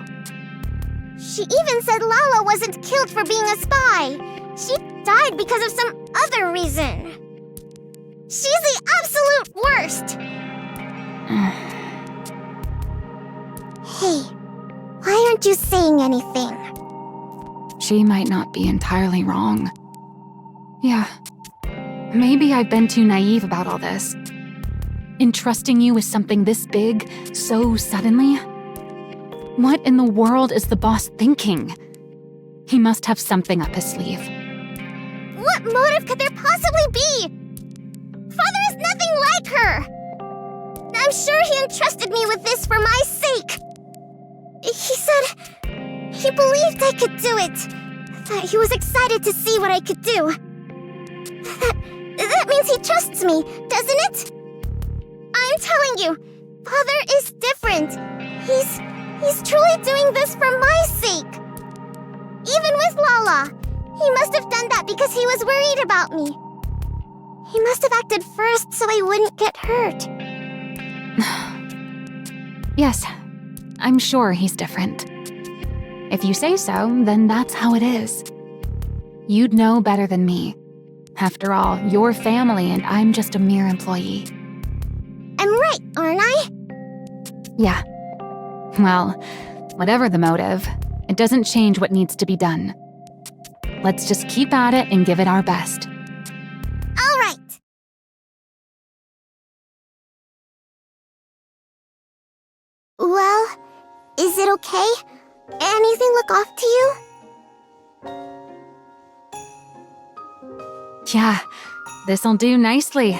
She even said Lala wasn't killed for being a spy. She died because of some other reason. She's the absolute worst. Hey, why aren't you saying anything?
She might not be entirely wrong. Yeah, maybe I've been too naive about all this. Entrusting you with something this big, so suddenly? What in the world is the boss thinking? He must have something up his sleeve.
What motive could there possibly be? Father is nothing like her! I'm sure he entrusted me with this for my sake. He said he believed I could do it. That he was excited to see what I could do. That means he trusts me, doesn't it? I'm telling you, Father is different. He's truly doing this for my sake. Even with Lala, he must have done that because he was worried about me. He must have acted first so I wouldn't get hurt.
Yes, I'm sure he's different. If you say so, then that's how it is. You'd know better than me. After all, you're family and I'm just a mere employee.
I'm right, aren't I?
Yeah. Well, whatever the motive, it doesn't change what needs to be done. Let's just keep at it and give it our best.
All right. Well, is it okay? Anything look off to you?
Yeah, this'll do nicely.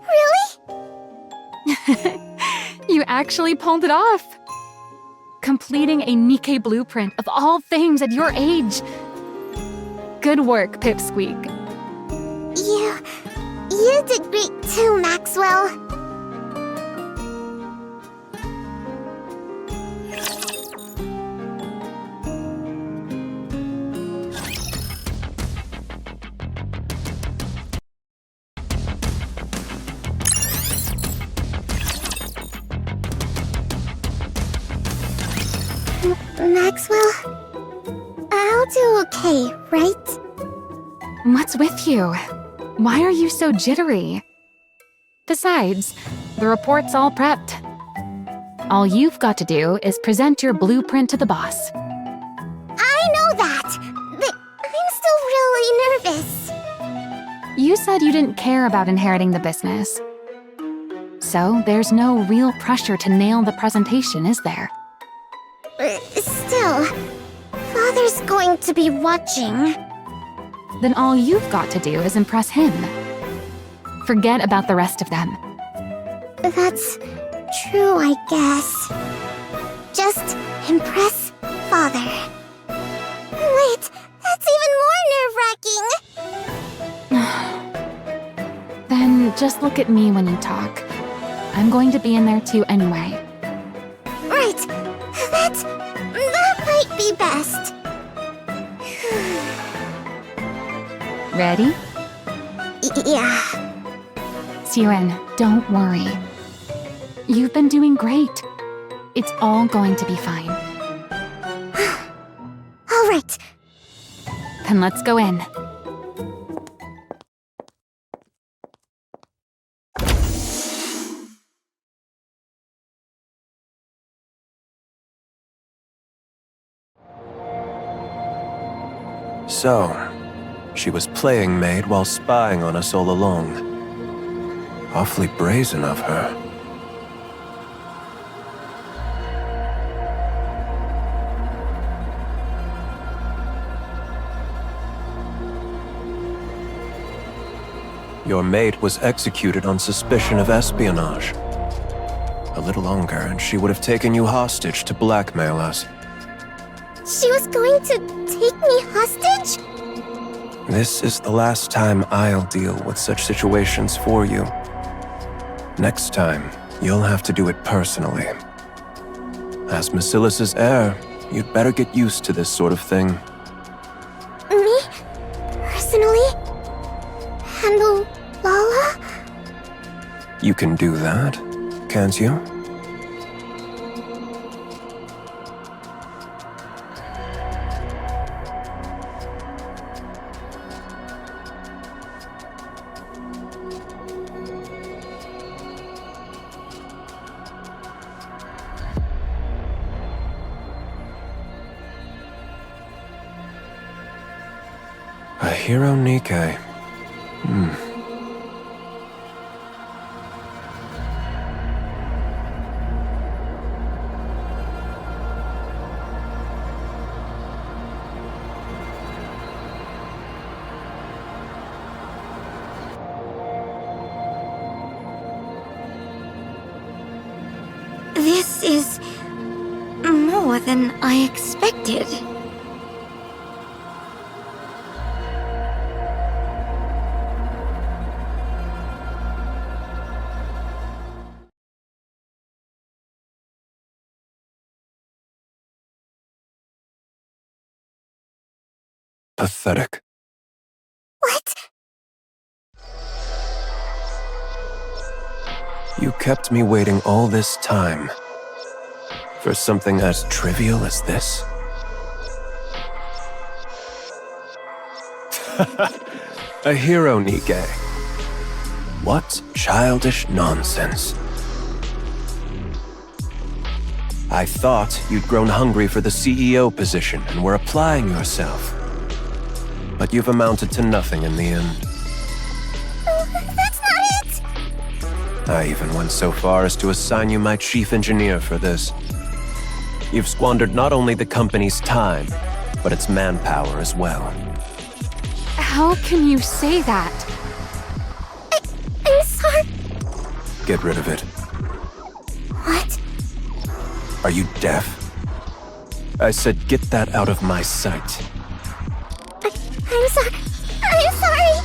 Really?
You actually pulled it off! Completing a Nikke blueprint of all things at your age. Good work, Pipsqueak.
You did great too, Maxwell. Maxwell, I'll do okay, right?
What's with you? Why are you so jittery? Besides, the report's all prepped. All you've got to do is present your blueprint to the boss.
I know that, but I'm still really nervous.
You said you didn't care about inheriting the business. So there's no real pressure to nail the presentation, is there?
Still, Father's going to be watching.
Then all you've got to do is impress him. Forget about the rest of them.
That's true, I guess. Just impress Father. Wait, that's even more nerve-wracking.
Then just look at me when you talk. I'm going to be in there too anyway.
Right, that might be best.
Ready?
Yeah.
Siren, don't worry. You've been doing great. It's all going to be fine.
All right.
Then let's go in.
So, she was playing maid while spying on us all along. Awfully brazen of her. Your mate was executed on suspicion of espionage. A little longer, and she would have taken you hostage to blackmail us.
She was going to take me hostage?
This is the last time I'll deal with such situations for you. Next time, you'll have to do it personally. As Macilis's heir, you'd better get used to this sort of thing.
Me? Personally? Handle Lala?
You can do that, can't you? A hero Nikke.
This is more than I expected.
Pathetic.
What?
You kept me waiting all this time. For something as trivial as this? A hero, Nikke. What childish nonsense. I thought you'd grown hungry for the CEO position and were applying yourself. But you've amounted to nothing in the end.
That's not it!
I even went so far as to assign you my chief engineer for this. You've squandered not only the company's time, but its manpower as well.
How can you say that?
I'm sorry.
Get rid of it.
What?
Are you deaf? I said get that out of my sight.
I'm sorry. I'm sorry.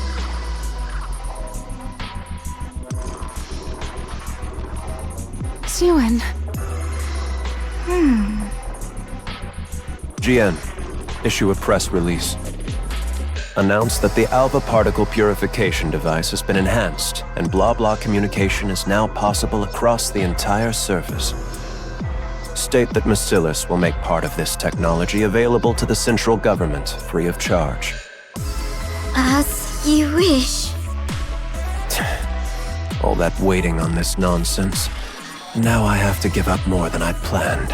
Suen.
GN, issue a press release. Announce that the alpha particle purification device has been enhanced, and blah-blah communication is now possible across the entire surface. State that Macillus will make part of this technology available to the central government free of charge.
As you wish.
All that waiting on this nonsense. Now I have to give up more than I'd planned.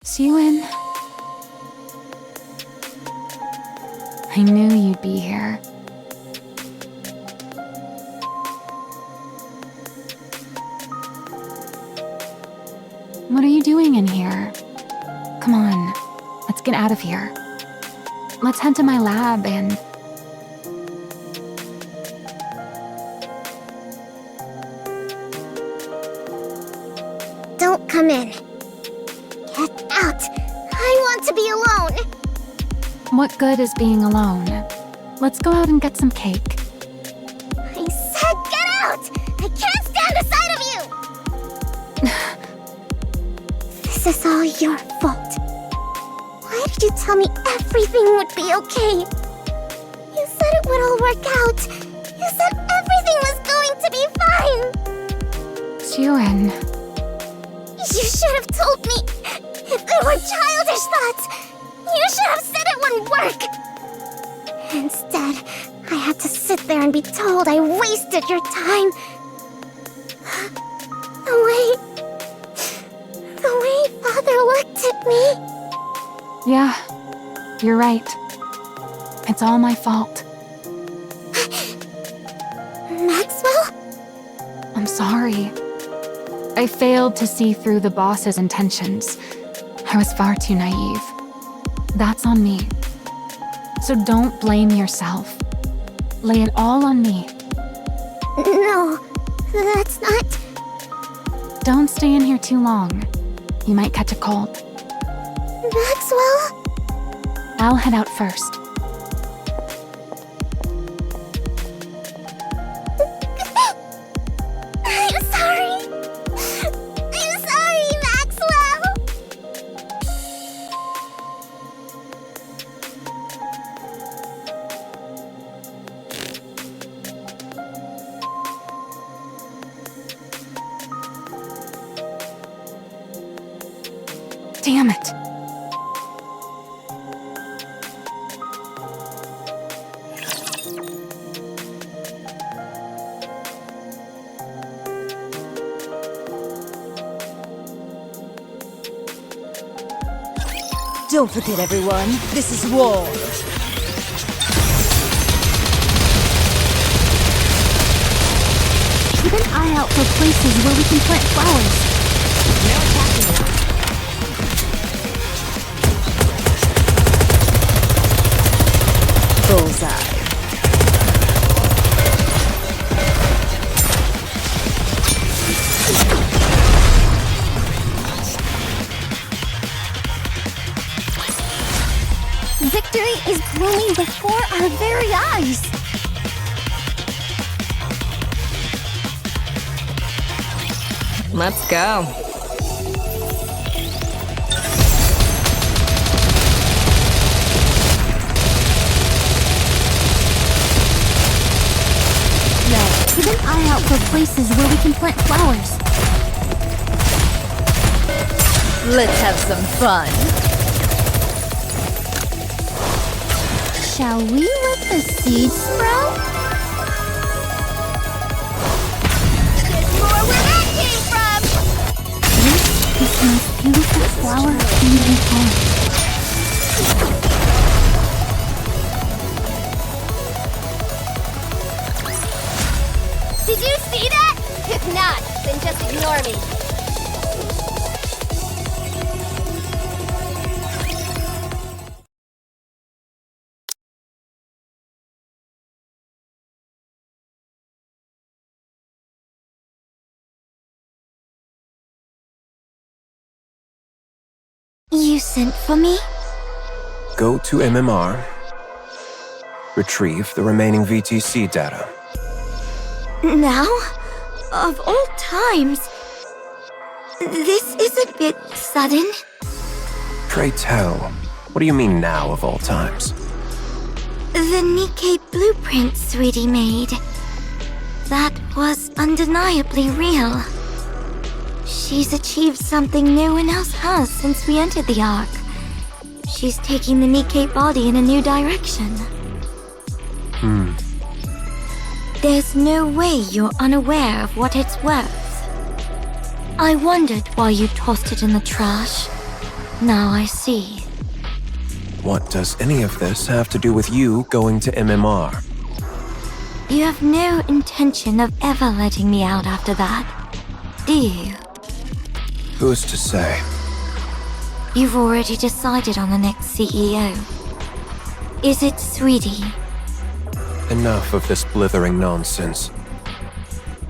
Suen. I knew you'd be here. What are you doing in here? Come on, let's get out of here. Let's head to my lab and...
Don't come in. Get out. I want to be alone.
What good is being alone? Let's go out and get some cake.
I said get out! I can't stand the sight of you! This is all your fault. Why did you tell me everything would be okay? You said it would all work out. You said everything was going to be fine.
Suen.
You should have told me. If they were childish thoughts, you should have said it wouldn't work. Instead, I had to sit there and be told I wasted your time. The way Father looked at me.
Yeah, you're right. It's all my fault.
Maxwell?
I'm sorry. I failed to see through the boss's intentions. I was far too naive. That's on me. So don't blame yourself. Lay it all on me.
No, that's not...
Don't stay in here too long. You might catch a cold.
Maxwell?
I'll head out first.
I'm sorry. I'm sorry, Maxwell.
Damn it.
Don't forget, everyone, this is war.
Keep an eye out for places where we can plant flowers.
Bullseye.
Victory is looming before our very eyes.
Let's go.
Now, keep an eye out for places where we can plant flowers.
Let's have some fun.
Shall we let the seeds sprout? There's more where that came from! This is the most beautiful flower in the home. Did you see that? If not, then just ignore me. You sent for me?
Go to MMR. Retrieve the remaining VTC data.
Now? Of all times. This is a bit sudden.
Pray tell, what do you mean now of all times?
The Nikke blueprint Sweetie made. That was undeniably real. She's achieved something no one else has since we entered the Ark. She's taking the Nikke body in a new direction. There's no way you're unaware of what it's worth. I wondered why you tossed it in the trash. Now I see.
What does any of this have to do with you going to MMR?
You have no intention of ever letting me out after that, do you?
Who's to say?
You've already decided on the next CEO. Is it Sweetie?
Enough of this blithering nonsense.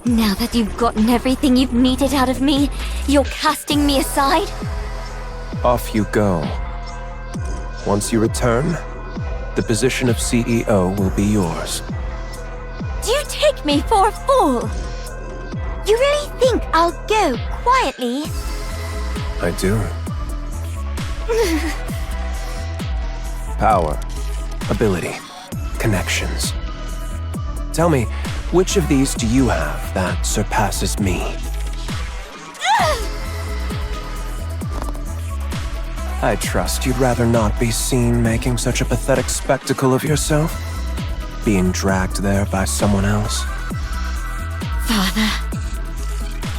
Now that you've gotten everything you've needed out of me, you're casting me aside?
Off you go. Once you return, the position of CEO will be yours.
Do you take me for a fool? You really think I'll go quietly?
I do. Power, ability, connections. Tell me, which of these do you have that surpasses me? I trust you'd rather not be seen making such a pathetic spectacle of yourself? Being dragged there by someone else?
Father,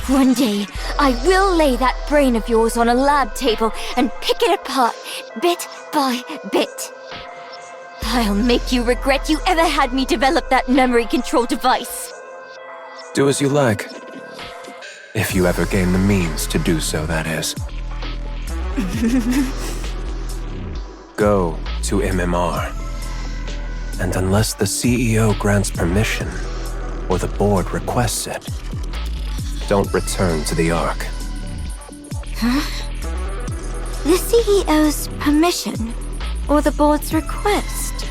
one day I will lay that brain of yours on a lab table and pick it apart, bit by bit. I'll make you regret you ever had me develop that memory control device.
Do as you like. If you ever gain the means to do so, that is. Go to MMR. And unless the CEO grants permission, or the board requests it, don't return to the Ark.
The CEO's permission, or the board's request?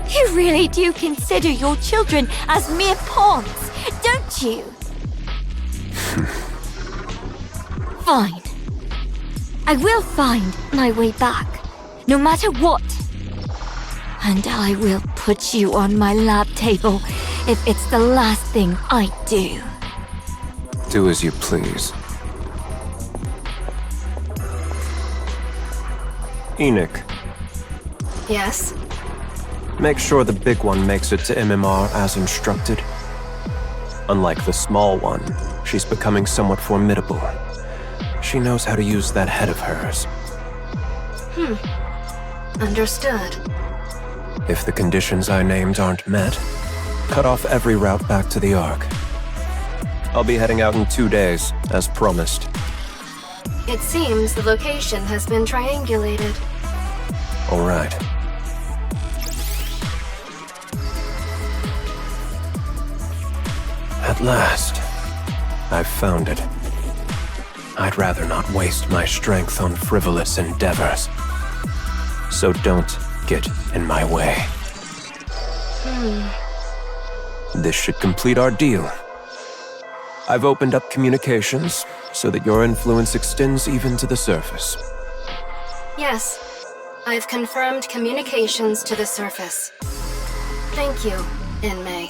You really do consider your children as mere pawns, don't you? Fine. I will find my way back, no matter what. And I will put you on my lab table if it's the last thing I do.
Do as you please. Enoch,
Yes?
make sure the big one makes it to MMR as instructed. Unlike the small one, she's becoming somewhat formidable. She knows how to use that head of hers.
Understood.
If the conditions I named aren't met, cut off every route back to the Ark. I'll be heading out in 2 days, as promised.
It seems the location has been triangulated.
All right. At last, I've found it. I'd rather not waste my strength on frivolous endeavors. So don't get in my way. This should complete our deal. I've opened up communications so that your influence extends even to the surface.
Yes, I've confirmed communications to the surface. Thank you, In-Mei.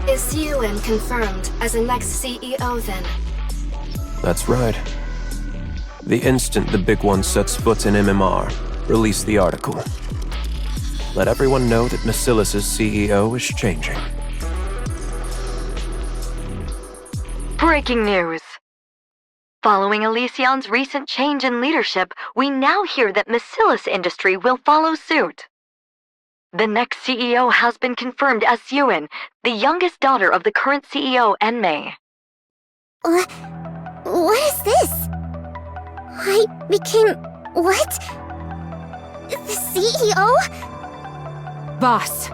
Is Yuen confirmed as the next CEO then?
That's right. The instant the big one sets foot in MMR, release the article. Let everyone know that Macilis' CEO is changing.
Breaking news. Following Elysion's recent change in leadership, we now hear that Macilis Industry will follow suit. The next CEO has been confirmed as Yuen, the youngest daughter of the current CEO, En-Mei.
What is this? I became... what? The CEO?
Boss,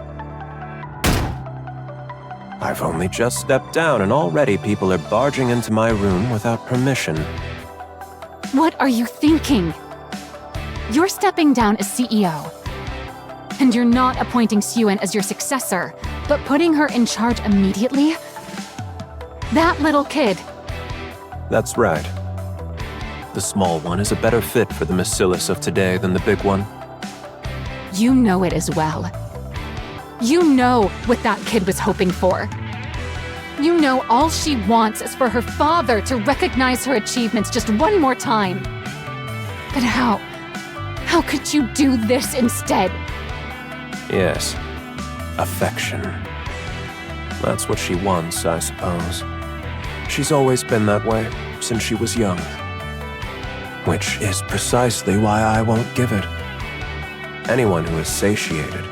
I've only just stepped down and already people are barging into my room without permission.
what are you thinking? You're stepping down as CEO. And you're not appointing Yuen as your successor, but putting her in charge immediately? That little kid.
That's right. The small one is a better fit for the Macilis of today than the big one.
You know it as well. You know what that kid was hoping for. You know all she wants is for her father to recognize her achievements just one more time. But how? How could you do this instead?
Yes. Affection. That's what she wants, I suppose. She's always been that way, since she was young. Which is precisely why I won't give it. Anyone who is satiated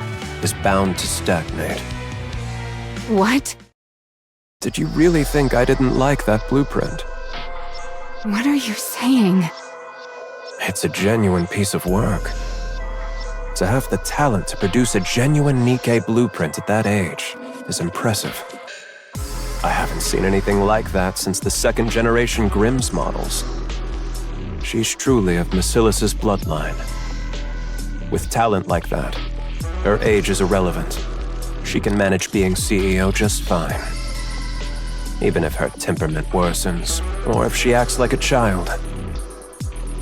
is bound to stagnate.
What?
Did you really think I didn't like that blueprint?
What are you saying?
It's a genuine piece of work. To have the talent to produce a genuine Nikke blueprint at that age is impressive. I haven't seen anything like that since the second-generation Grimm's models. She's truly of Macilis' bloodline. With talent like that, her age is irrelevant. She can manage being CEO just fine. Even if her temperament worsens, or if she acts like a child.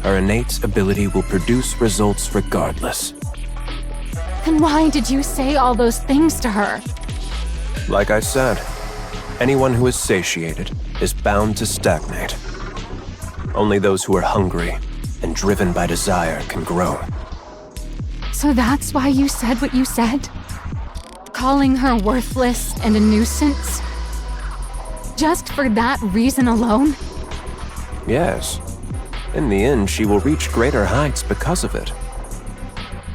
Her innate ability will produce results regardless.
Then why did you say all those things to her?
Like I said, anyone who is satiated is bound to stagnate. Only those who are hungry and driven by desire can grow.
So that's why you said what you said? Calling her worthless and a nuisance? Just for that reason alone?
Yes. In the end, she will reach greater heights because of it.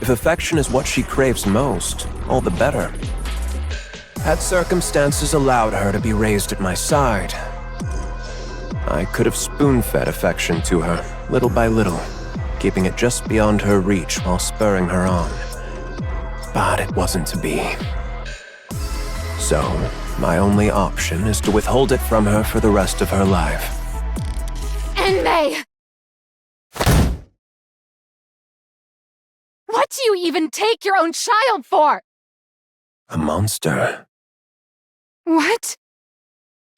If affection is what she craves most, all the better. Had circumstances allowed her to be raised at my side, I could have spoon-fed affection to her, little by little, keeping it just beyond her reach while spurring her on. But it wasn't to be. So, my only option is to withhold it from her for the rest of her life.
En-Mei! What do you even take your own child for?
A monster.
What?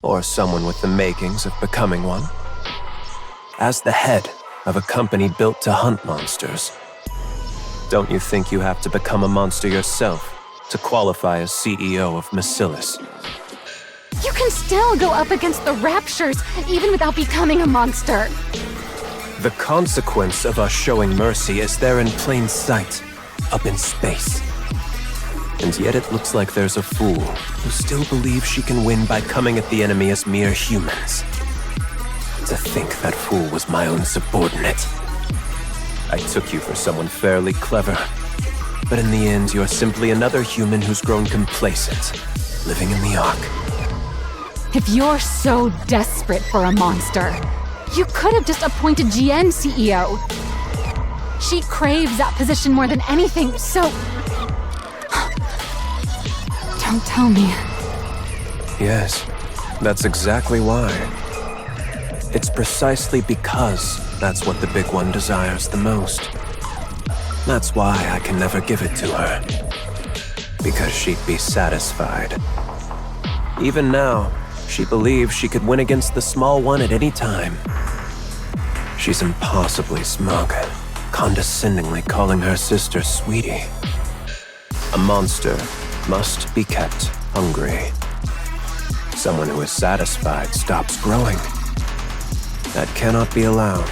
Or someone with the makings of becoming one. As the head of a company built to hunt monsters, don't you think you have to become a monster yourself to qualify as CEO of Macilis?
You can still go up against the Raptures even without becoming a monster.
The consequence of us showing mercy is there in plain sight, up in space. And yet it looks like there's a fool who still believes she can win by coming at the enemy as mere humans. To think that fool was my own subordinate. I took you for someone fairly clever, but in the end you're simply another human who's grown complacent, living in the Ark.
If you're so desperate for a monster, you could have just appointed GN CEO. She craves that position more than anything, so... Don't tell me.
Yes, that's exactly why. It's precisely because that's what the big one desires the most. That's why I can never give it to her. Because she'd be satisfied. Even now, she believes she could win against the small one at any time. She's impossibly smug, condescendingly calling her sister sweetie. A monster must be kept hungry. Someone who is satisfied stops growing. That cannot be allowed.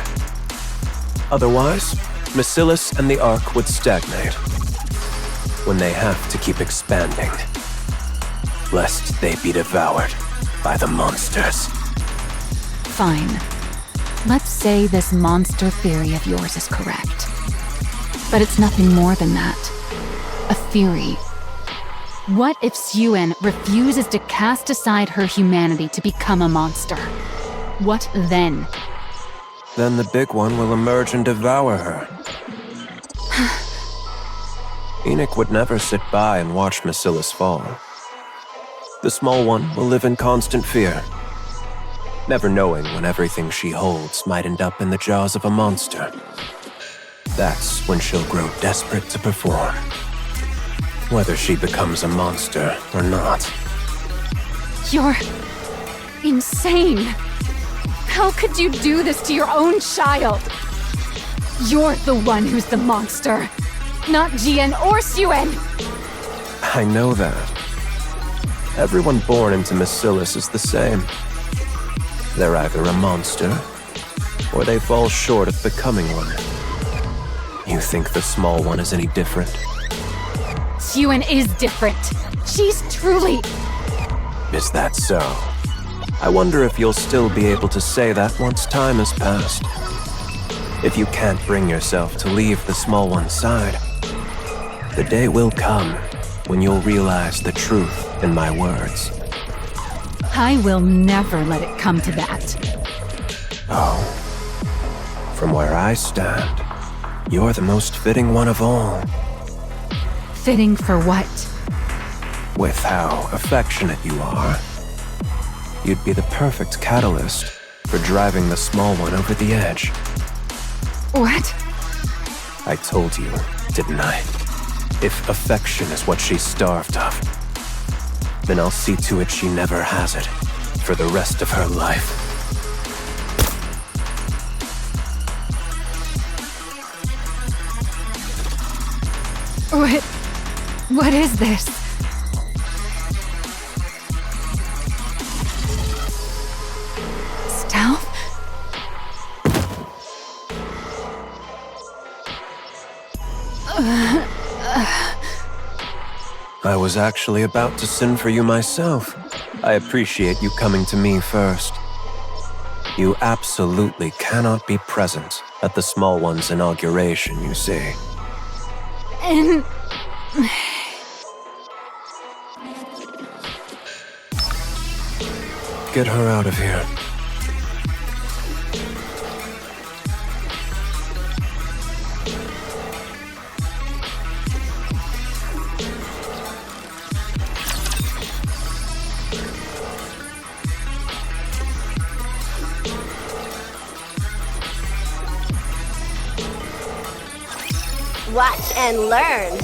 Otherwise, Macillus and the Ark would stagnate. When they have to keep expanding, lest they be devoured by the monsters.
Fine. Let's say this monster theory of yours is correct. But it's nothing more than that. A theory. What if Suen refuses to cast aside her humanity to become a monster? What then?
Then the big one will emerge and devour her. Enoch would never sit by and watch Macillus fall. The small one will live in constant fear, never knowing when everything she holds might end up in the jaws of a monster. That's when she'll grow desperate to perform, whether she becomes a monster or not.
You're... insane! How could you do this to your own child? You're the one who's the monster, not Jian or Suen!
I know that. Everyone born into Macillus is the same. They're either a monster, or they fall short of becoming one. You think the small one is any different?
Suen is different. She's truly...
Is that so? I wonder if you'll still be able to say that once time has passed. If you can't bring yourself to leave the small one's side, the day will come when you'll realize the truth in my words.
I will never let it come to that.
Oh. From where I stand, you're the most fitting one of all.
Fitting for what?
With how affectionate you are, you'd be the perfect catalyst for driving the small one over the edge.
What?
I told you, didn't I? If affection is what she's starved of, then I'll see to it she never has it for the rest of her life.
What is this? Stealth?
I was actually about to send for you myself. I appreciate you coming to me first. You absolutely cannot be present at the small one's inauguration, you see.
And...
Get her out of here.
Watch and learn.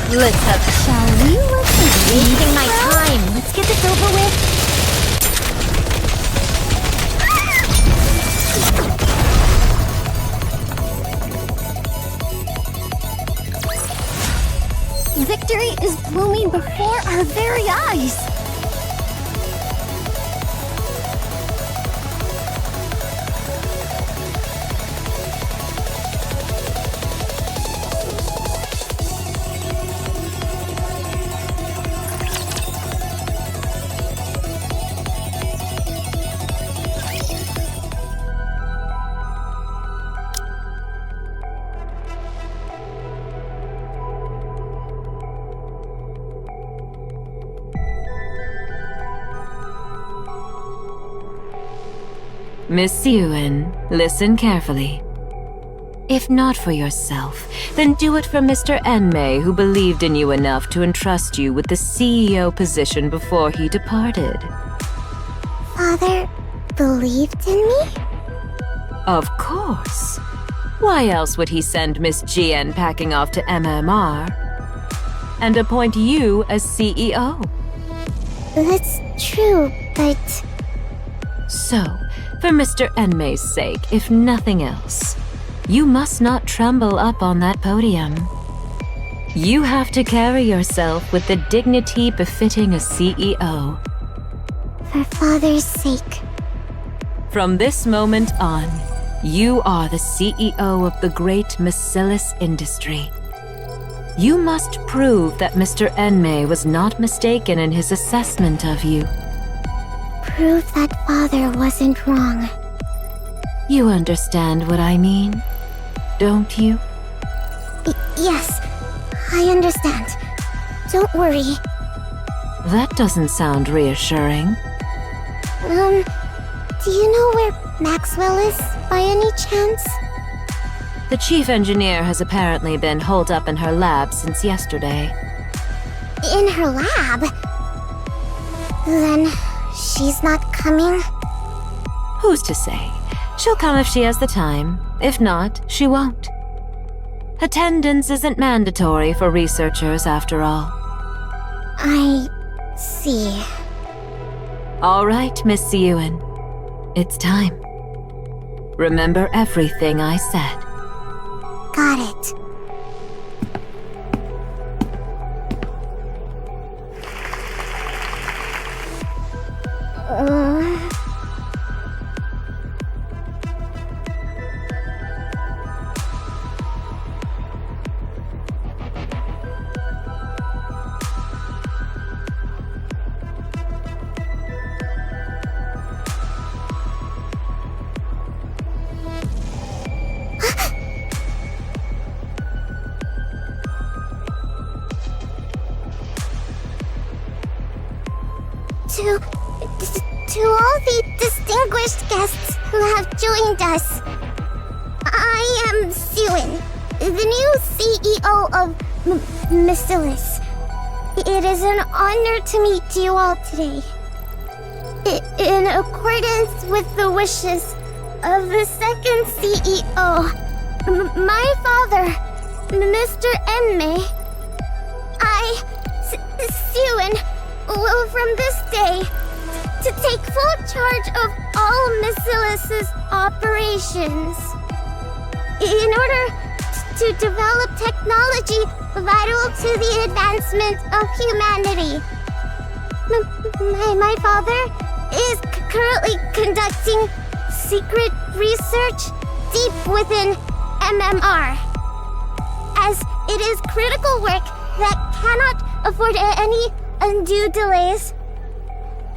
Let's have... Shall we? Wasting my time. Let's get this over with. Victory is blooming before our very eyes.
Miss Yuen, listen carefully. If not for yourself, then do it for Mr. Enmei, who believed in you enough to entrust you with the CEO position before he departed.
Father believed in me?
Of course. Why else would he send Miss Jian packing off to MMR and appoint you as CEO?
That's true, but...
So, for Mr. Enmei's sake, if nothing else, you must not tremble up on that podium. You have to carry yourself with the dignity befitting a CEO.
For Father's sake.
From this moment on, you are the CEO of the great Macillus industry. You must prove that Mr. Enmei was not mistaken in his assessment of you.
Prove that Father wasn't wrong.
You understand what I mean, don't you?
Yes, I understand. Don't worry.
That doesn't sound reassuring.
Do you know where Maxwell is, by any chance?
The chief engineer has apparently been holed up in her lab since yesterday.
In her lab? Then she's not coming?
Who's to say? She'll come if she has the time. If not, she won't. Attendance isn't mandatory for researchers, after all.
I see.
All right, Miss Yuen. It's time. Remember everything I said.
Got it. To all the distinguished guests who have joined us, I am Suen, the new CEO of Macillus. It is an honor to meet you all today. In accordance with the wishes of the second CEO, my father, Mr. Enmei, I, Suen, will from this day to take full charge of all Macillus's operations. In order to develop technology vital to the advancement of humanity. My father is currently conducting secret research deep within MMR, as it is critical work that cannot afford any undue delays.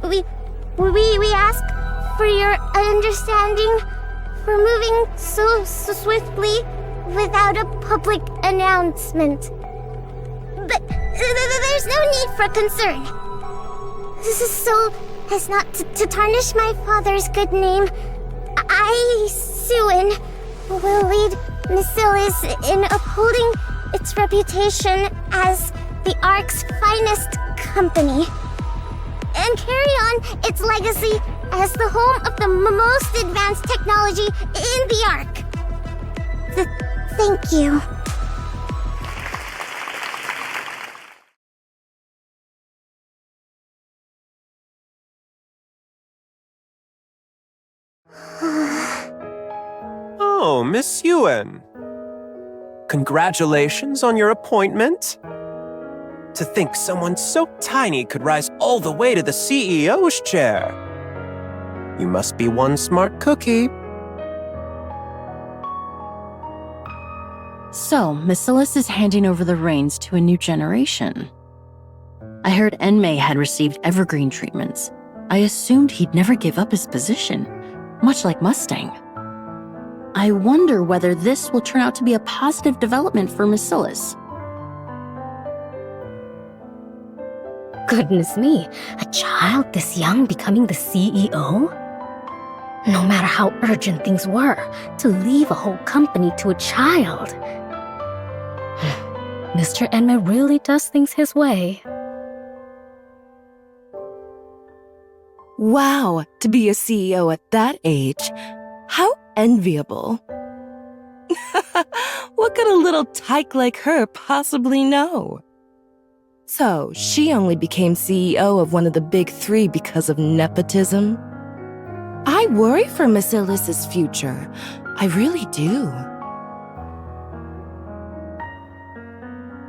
We ask for your understanding for moving so swiftly without a public announcement. But there's no need for concern. This is so as not to tarnish my father's good name. I, Suen, will lead Macillus in upholding its reputation as the Ark's finest company, and carry on its legacy as the home of the most advanced technology in the Ark. Thank you.
Oh, Miss Yuen. Congratulations on your appointment. To think someone so tiny could rise all the way to the CEO's chair. You must be one smart cookie.
So, Macillus is handing over the reins to a new generation. I heard Enmei had received evergreen treatments. I assumed he'd never give up his position, much like Mustang. I wonder whether this will turn out to be a positive development for Macillus.
Goodness me, a child this young becoming the CEO?
No matter how urgent things were, to leave a whole company to a child. Mr. Enma really does things his way.
Wow, to be a CEO at that age. How enviable. What could a little tyke like her possibly know? So, she only became CEO of one of the big three because of nepotism? I worry for Miss Alice's future. I really do.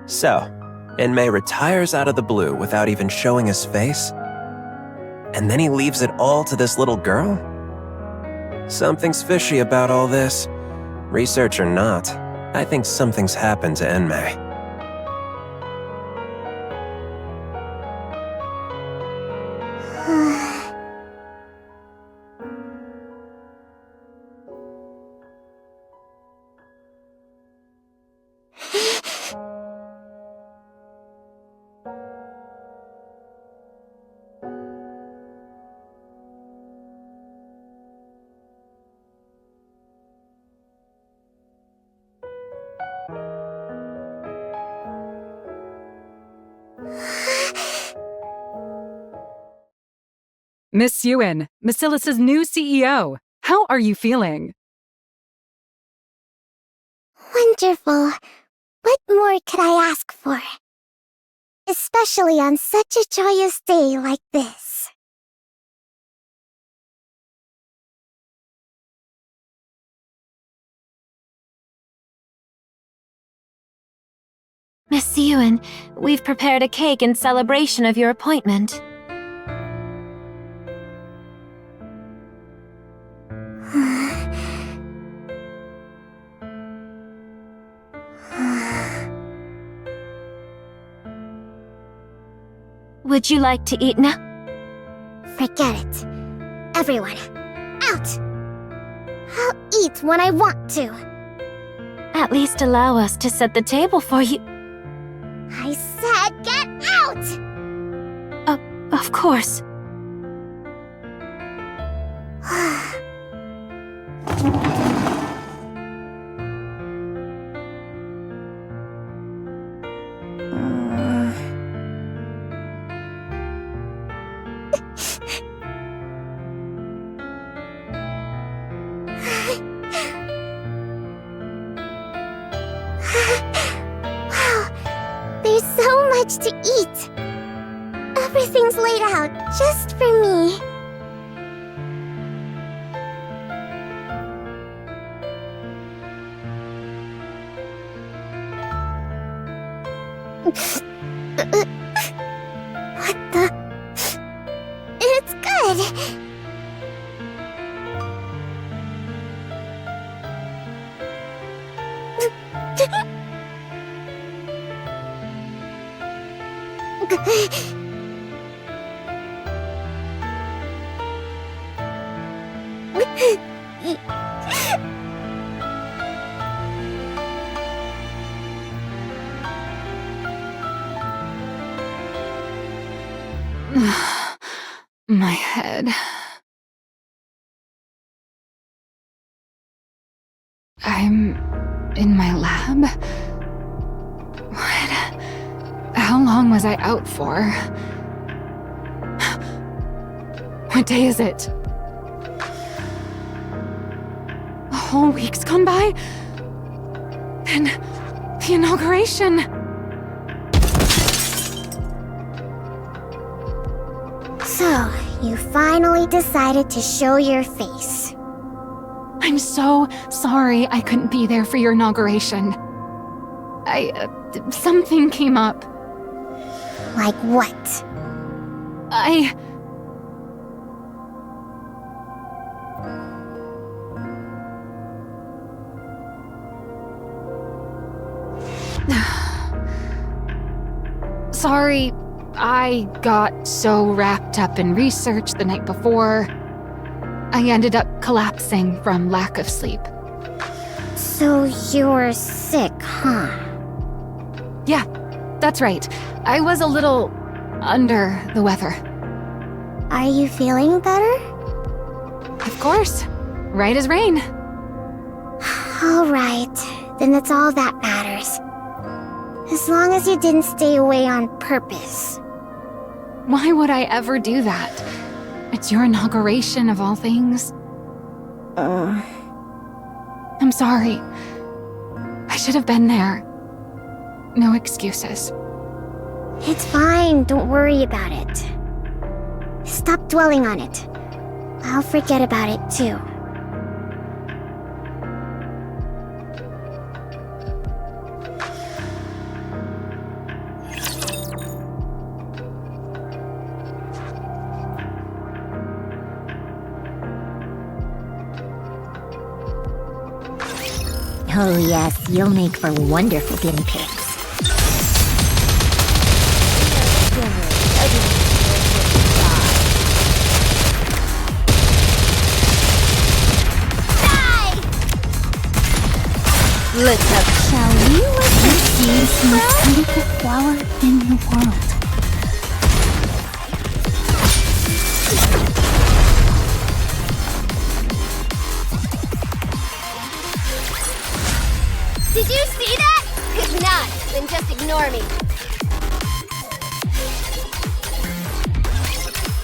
So, Enmei retires out of the blue without even showing his face? And then he leaves it all to this little girl? Something's fishy about all this. Research or not, I think something's happened to Enmei.
Miss Yuen, Basilis's new CEO. How are you feeling?
Wonderful. What more could I ask for? Especially on such a joyous day like this.
Miss Yuen, we've prepared a cake in celebration of your appointment. Would you like to eat now?
Forget it. Everyone, out! I'll eat when I want to.
At least allow us to set the table for you.
I said get out!
Of course.
There's so much to eat. Everything's laid out just for me. What the? It's good.
My head. I'm in my lab? What? How long was I out for? What day is it? A whole week's gone by? And the inauguration.
So, you finally decided to show your face.
I'm so sorry I couldn't be there for your inauguration. Something came up.
Like what?
Sorry, I got so wrapped up in research the night before. I ended up collapsing from lack of sleep.
So you were sick, huh?
Yeah, that's right. I was a little under the weather.
Are you feeling better?
Of course. Right as rain.
Alright, then that's all that matters. As long as you didn't stay away on purpose.
Why would I ever do that? It's your inauguration of all things. I'm sorry. I should have been there. No excuses.
It's fine, don't worry about it. Stop dwelling on it. I'll forget about it too.
Oh yes, you'll make for wonderful guinea pigs.
Let's have.
Shall we let the seeds the most beautiful flower in the world?
Did you see that? If not, then just ignore me.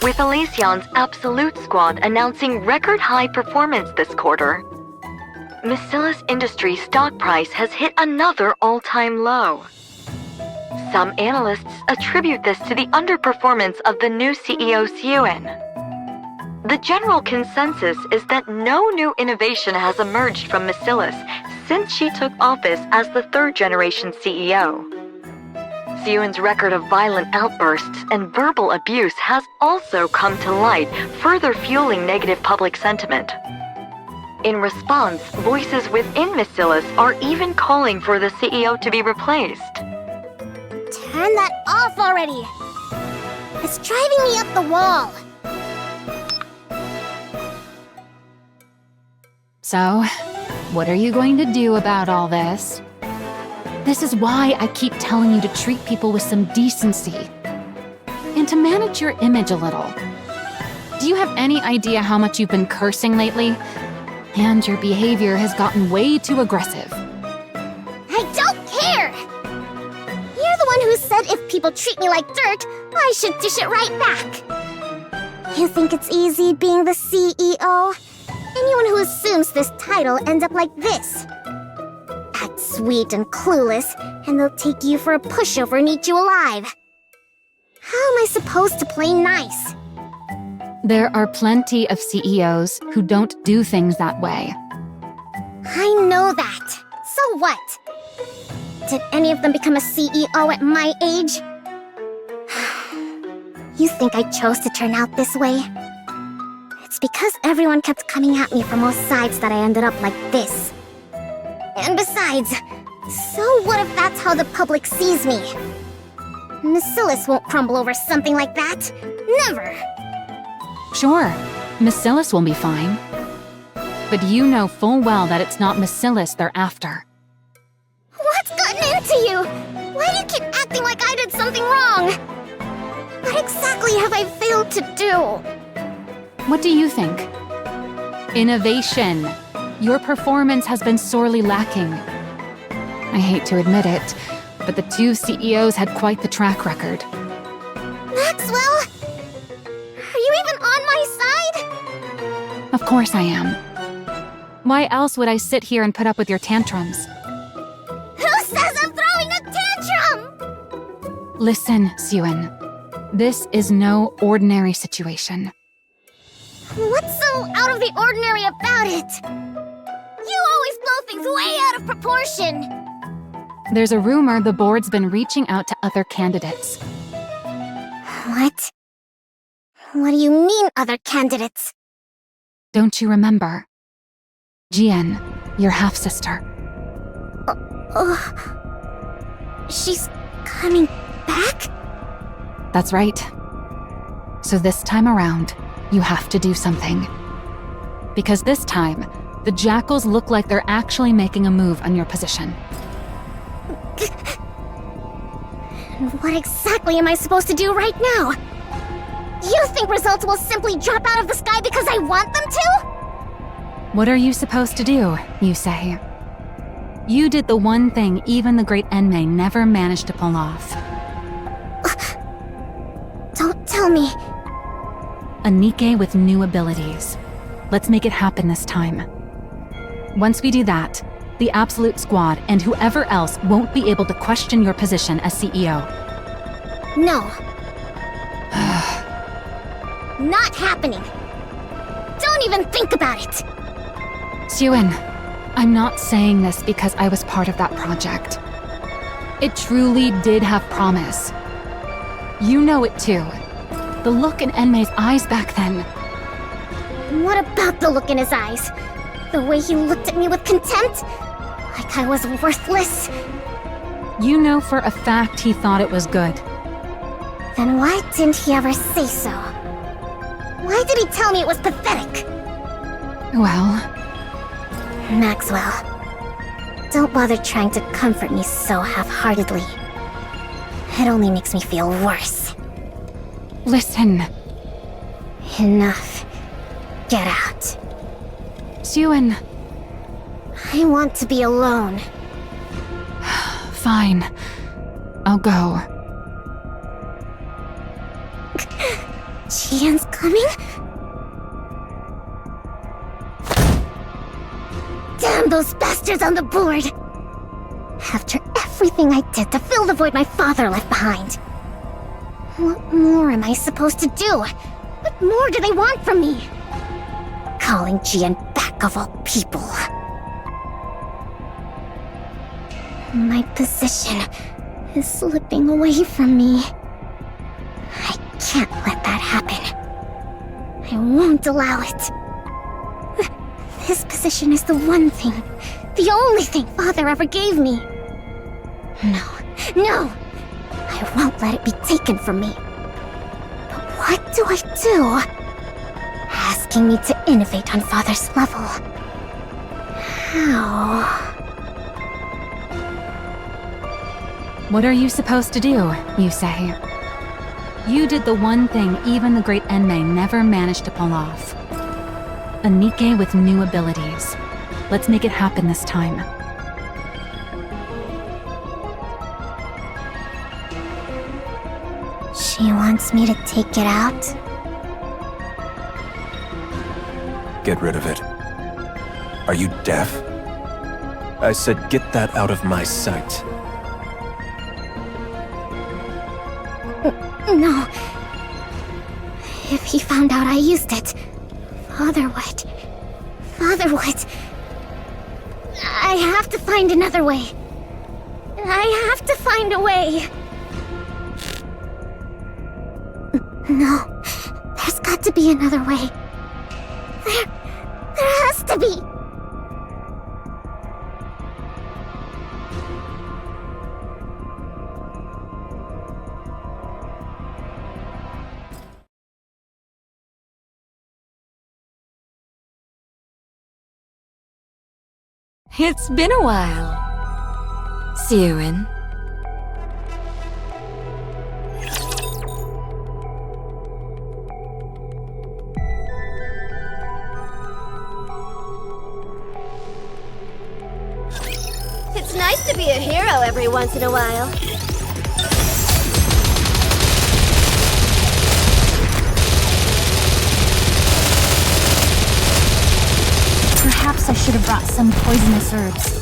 With Elysion's Absolute Squad announcing record-high performance this quarter, Macillus Industries' stock price has hit another all-time low. Some analysts attribute this to the underperformance of the new CEO Suen. The general consensus is that no new innovation has emerged from Macillus since she took office as the third-generation CEO. Suen's record of violent outbursts and verbal abuse has also come to light, further fueling negative public sentiment. In response, voices within Macillus are even calling for the CEO to be replaced.
Turn that off already! It's driving me up the wall!
So, what are you going to do about all this? This is why I keep telling you to treat people with some decency. And to manage your image a little. Do you have any idea how much you've been cursing lately? And your behavior has gotten way too aggressive.
I don't care! You're the one who said if people treat me like dirt, I should dish it right back. You think it's easy being the CEO? Anyone who assumes this title ends up like this. Act sweet and clueless, and they'll take you for a pushover and eat you alive. How am I supposed to play nice?
There are plenty of CEOs who don't do things that way.
I know that. So what? Did any of them become a CEO at my age? You think I chose to turn out this way? It's because everyone kept coming at me from all sides that I ended up like this. And besides, so what if that's how the public sees me? Macillus won't crumble over something like that. Never!
Sure, Macillus will be fine. But you know full well that it's not Macillus they're after.
What's gotten into you? Why do you keep acting like I did something wrong? What exactly have I failed to do?
What do you think? Innovation. Your performance has been sorely lacking. I hate to admit it, but the two CEOs had quite the track record.
Maxwell? Are you even on my side?
Of course I am. Why else would I sit here and put up with your tantrums?
Who says I'm throwing a tantrum?
Listen, Suen. This is no ordinary situation.
What's so out of the ordinary about it? You always blow things way out of proportion.
There's a rumor the board's been reaching out to other candidates.
What? What do you mean, other candidates?
Don't you remember? Jian, your half-sister.
She's coming back?
That's right. So this time around, you have to do something. Because this time, the Jackals look like they're actually making a move on your position.
What exactly am I supposed to do right now? You think results will simply drop out of the sky because I want them to?
What are you supposed to do, you say? You did the one thing even the great Enmei never managed to pull off.
Don't tell me.
A Nikke with new abilities. Let's make it happen this time. Once we do that, the Absolute Squad and whoever else won't be able to question your position as CEO.
No. Not happening. Don't even think about it.
Xiuan, I'm not saying this because I was part of that project. It truly did have promise. You know it too. The look in Enmei's eyes back then.
What about the look in his eyes? The way he looked at me with contempt? Like I was worthless?
You know for a fact he thought it was good.
Then why didn't he ever say so? Why did he tell me it was pathetic?
Well...
Maxwell, don't bother trying to comfort me so half-heartedly. It only makes me feel worse.
Listen.
Enough. Get out.
Xiuan.
I want to be alone.
Fine. I'll go.
Jian's coming? Damn those bastards on the board! After everything I did to fill the void my father left behind. What more am I supposed to do? What more do they want from me? Calling Jian back of all people. My position is slipping away from me. I can't let that happen. I won't allow it. This position is the one thing, the only thing Father ever gave me. No! I won't let it be taken from me. But what do I do? Asking me to innovate on Father's level. How?
What are you supposed to do, you say? You did the one thing even the great Enmei never managed to pull off. A Nikke with new abilities. Let's make it happen this time.
She wants me to take it out?
Get rid of it. Are you deaf? I said get that out of my sight.
No. If he found out I used it, Father would. I have to find another way. I have to find a way. No, there's got to be another way. There has to be.
It's been a while. Xiuan.
It's nice to be a hero every once in a while.
Perhaps I should have brought some poisonous herbs.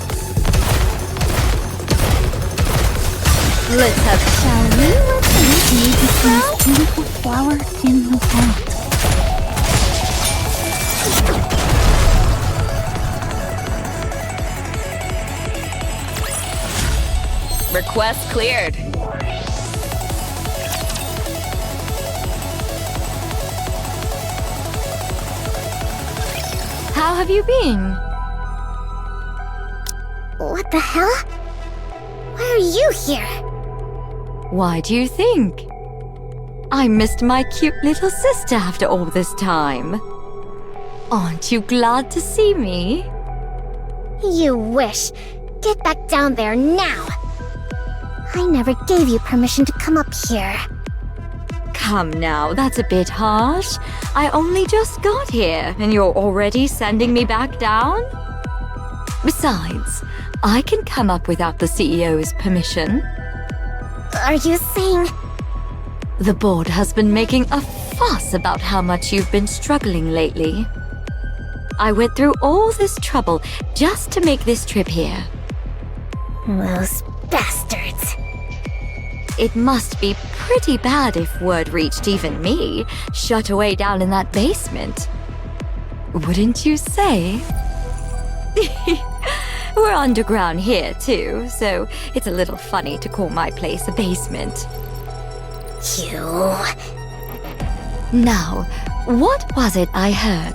Let's have
Shall we let the seed become a beautiful flower in the world?
request cleared. How have you been?
What the hell? Why are you here?
Why do you think? I missed my cute little sister after all this time. Aren't you glad to see me?
You wish. Get back down there now. I never gave you permission to come up here.
come now, that's a bit harsh. I only just got here, and you're already sending me back down? Besides, I can come up without the CEO's permission.
Are you saying...
The board has been making a fuss about how much you've been struggling lately. I went through all this trouble just to make this trip here.
Those bastards.
It must be pretty bad if word reached even me, shut away down in that basement. Wouldn't you say? We're underground here, too, so it's a little funny to call my place a basement.
You...
Now, what was it I heard?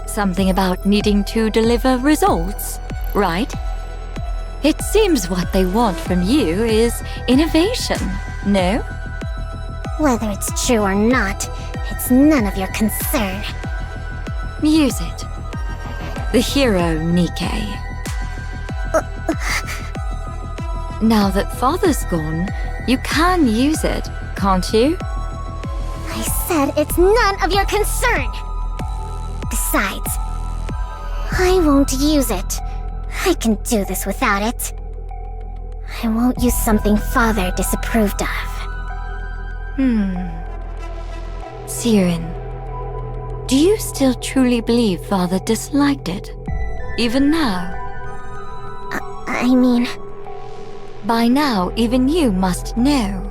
Something about needing to deliver results, right? It seems what they want from you is innovation, no?
Whether it's true or not, it's none of your concern.
Use it. The hero Nikke. Now that Father's gone, you can use it, can't you?
I said it's none of your concern! Besides, I won't use it. I can do this without it. I won't use something Father disapproved of.
Siren, do you still truly believe Father disliked it? Even now?
I mean...
By now, even you must know.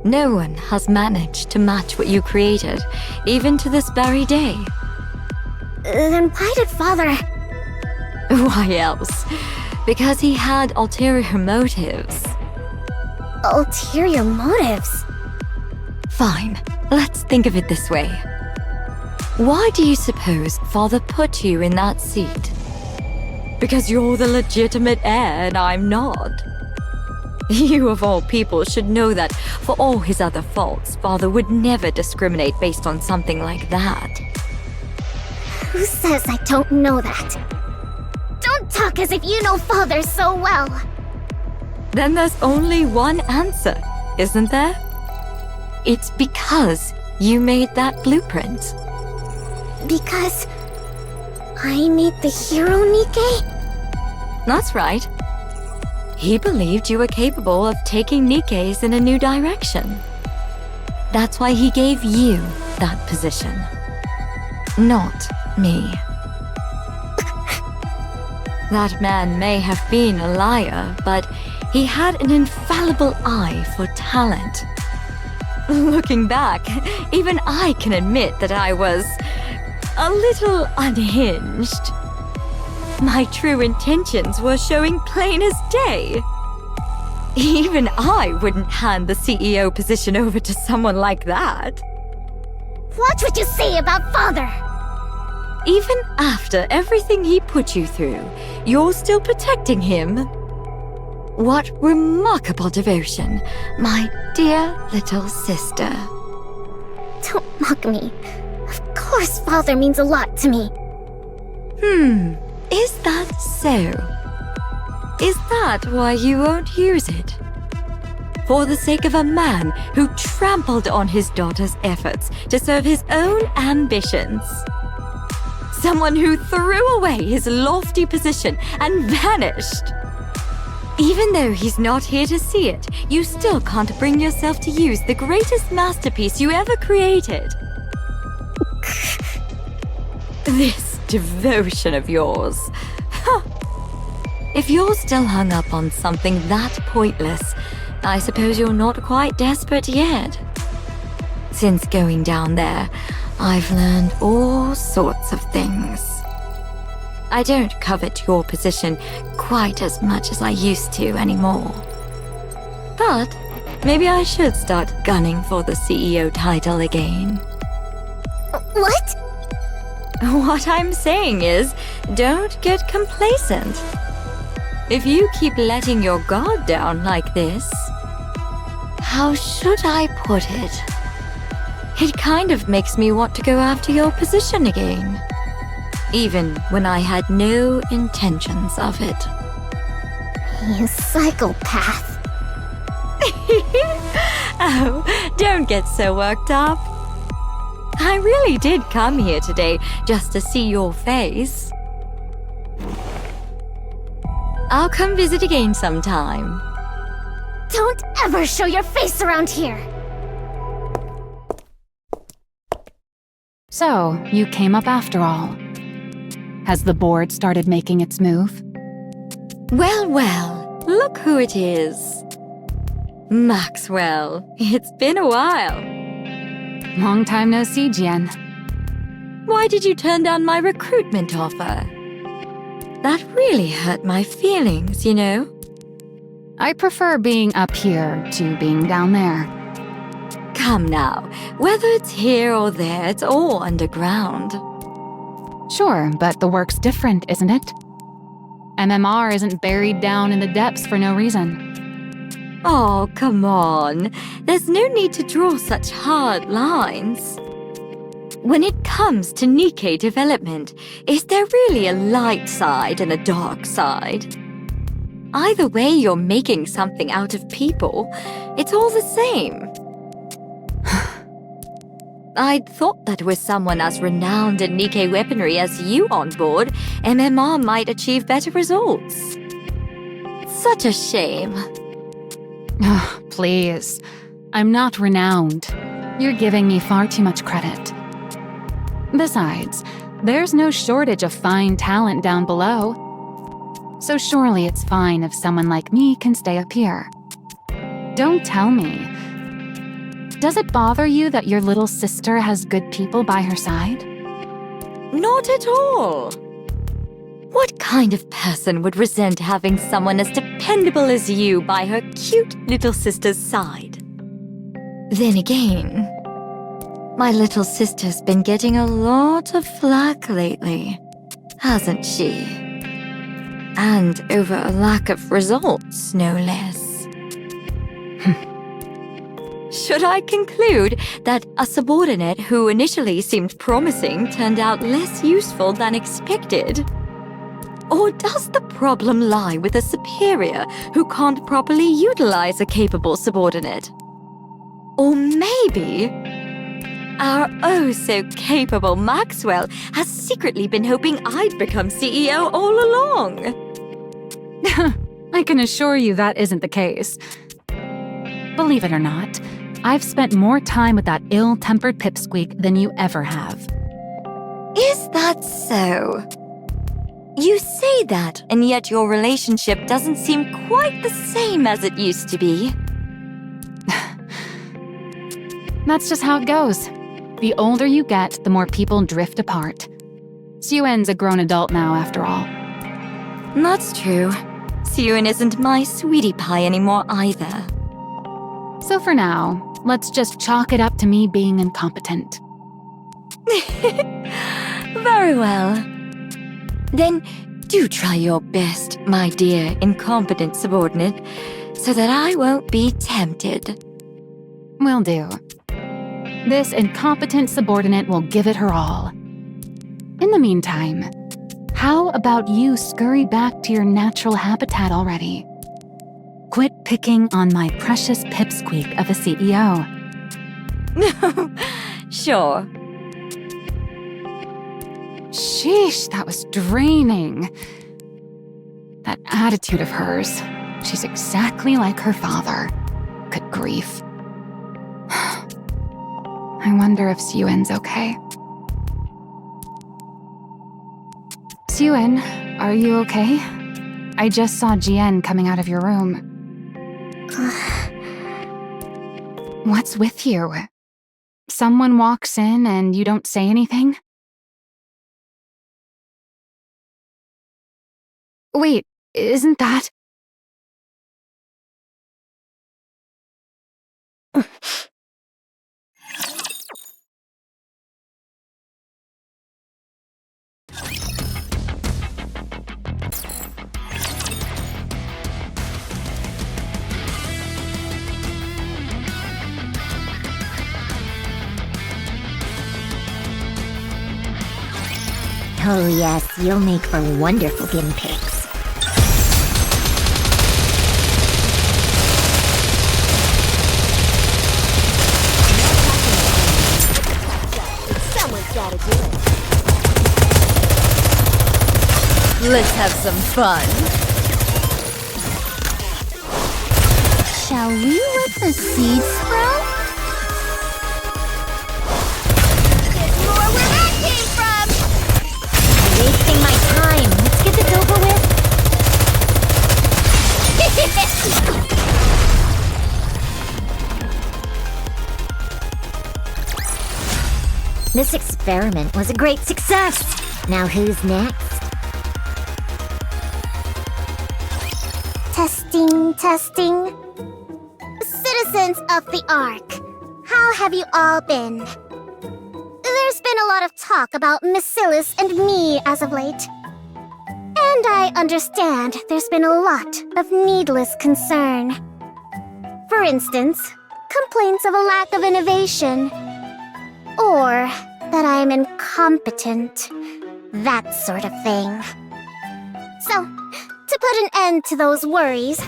No one has managed to match what you created, even to this very day.
Then why did Father...
Why else? Because he had ulterior motives.
Ulterior motives?
Fine, let's think of it this way. Why do you suppose Father put you in that seat? Because you're the legitimate heir and I'm not. You of all people should know that for all his other faults, Father would never discriminate based on something like that.
Who says I don't know that? Don't talk as if you know Father so well.
Then there's only one answer, isn't there? It's because you made that blueprint.
Because... I made the hero Nikke?
That's right. He believed you were capable of taking Nikke's in a new direction. That's why he gave you that position. Not me. That man may have been a liar, but he had an infallible eye for talent. Looking back, even I can admit that I was a little unhinged. My true intentions were showing plain as day. Even I wouldn't hand the CEO position over to someone like that.
Watch what you say about Father!
Even after everything he put you through, you're still protecting him? What remarkable devotion, my dear little sister.
Don't mock me. Of course Father means a lot to me.
Is that so? Is that why you won't use it? For the sake of a man who trampled on his daughter's efforts to serve his own ambitions? Someone who threw away his lofty position and vanished? Even though he's not here to see it, you still can't bring yourself to use the greatest masterpiece you ever created. This devotion of yours. Huh. If you're still hung up on something that pointless, I suppose you're not quite desperate yet. Since going down there, I've learned all sorts of things. I don't covet your position quite as much as I used to anymore. But maybe I should start gunning for the CEO title again.
What?
What I'm saying is, don't get complacent. If you keep letting your guard down like this, how should I put it? It kind of makes me want to go after your position again, even when I had no intentions of it.
You psychopath.
Oh, don't get so worked up. I really did come here today just to see your face. I'll come visit again sometime.
Don't ever show your face around here!
So, you came up after all. Has the board started making its move?
Well, well, look who it is. Maxwell, it's been a while.
Long time no see, Jian.
Why did you turn down my recruitment offer? That really hurt my feelings, you know?
I prefer being up here to being down there.
Come now, whether it's here or there, it's all underground.
Sure, but the work's different, isn't it? MMR isn't buried down in the depths for no reason.
Oh, come on. There's no need to draw such hard lines. When it comes to Nikke development, is there really a light side and a dark side? Either way, you're making something out of people. It's all the same. I'd thought that with someone as renowned in Nikke weaponry as you on board, MMR might achieve better results. Such a shame.
Oh, please. I'm not renowned. You're giving me far too much credit. Besides, there's no shortage of fine talent down below. So surely it's fine if someone like me can stay up here. Don't tell me. Does it bother you that your little sister has good people by her side?
Not at all. What kind of person would resent having someone as dependable as you by her cute little sister's side? Then again, my little sister's been getting a lot of flack lately, hasn't she? And over a lack of results, no less. Should I conclude that a subordinate who initially seemed promising turned out less useful than expected? Or does the problem lie with a superior who can't properly utilize a capable subordinate? Or maybe our oh-so-capable Maxwell has secretly been hoping I'd become CEO all along.
I can assure you that isn't the case. Believe it or not, I've spent more time with that ill-tempered pipsqueak than you ever have.
Is that so? You say that, and yet your relationship doesn't seem quite the same as it used to be.
That's just how it goes. The older you get, the more people drift apart. Suyuen's a grown adult now, after all.
That's true. Suyuen isn't my sweetie pie anymore either.
So for now, let's just chalk it up to me being incompetent.
Very well. Then do try your best, my dear incompetent subordinate, so that I won't be tempted.
Will do. This incompetent subordinate will give it her all. In the meantime, how about you scurry back to your natural habitat already? Quit picking on my precious pipsqueak of a CEO.
Sure.
Sheesh, that was draining. That attitude of hers. She's exactly like her father. Good grief. I wonder if Suyuen's okay. Suyuen, are you okay? I just saw Jian coming out of your room. What's with you? Someone walks in and you don't say anything? Wait, isn't that...
Oh yes, you'll make for wonderful guinea pigs.
Let's have some fun.
Shall we let the seeds sprout?
There's more where that came from!
Wasting my time. Let's get this over with. This experiment was a great success. Now who's next? Testing, testing. Citizens of the Ark, how have you all been? There's been a lot of talk about Missilus and me as of late. And I understand there's been a lot of needless concern. For instance, complaints of a lack of innovation. Or that I'm incompetent. That sort of thing. So, to put an end to those worries,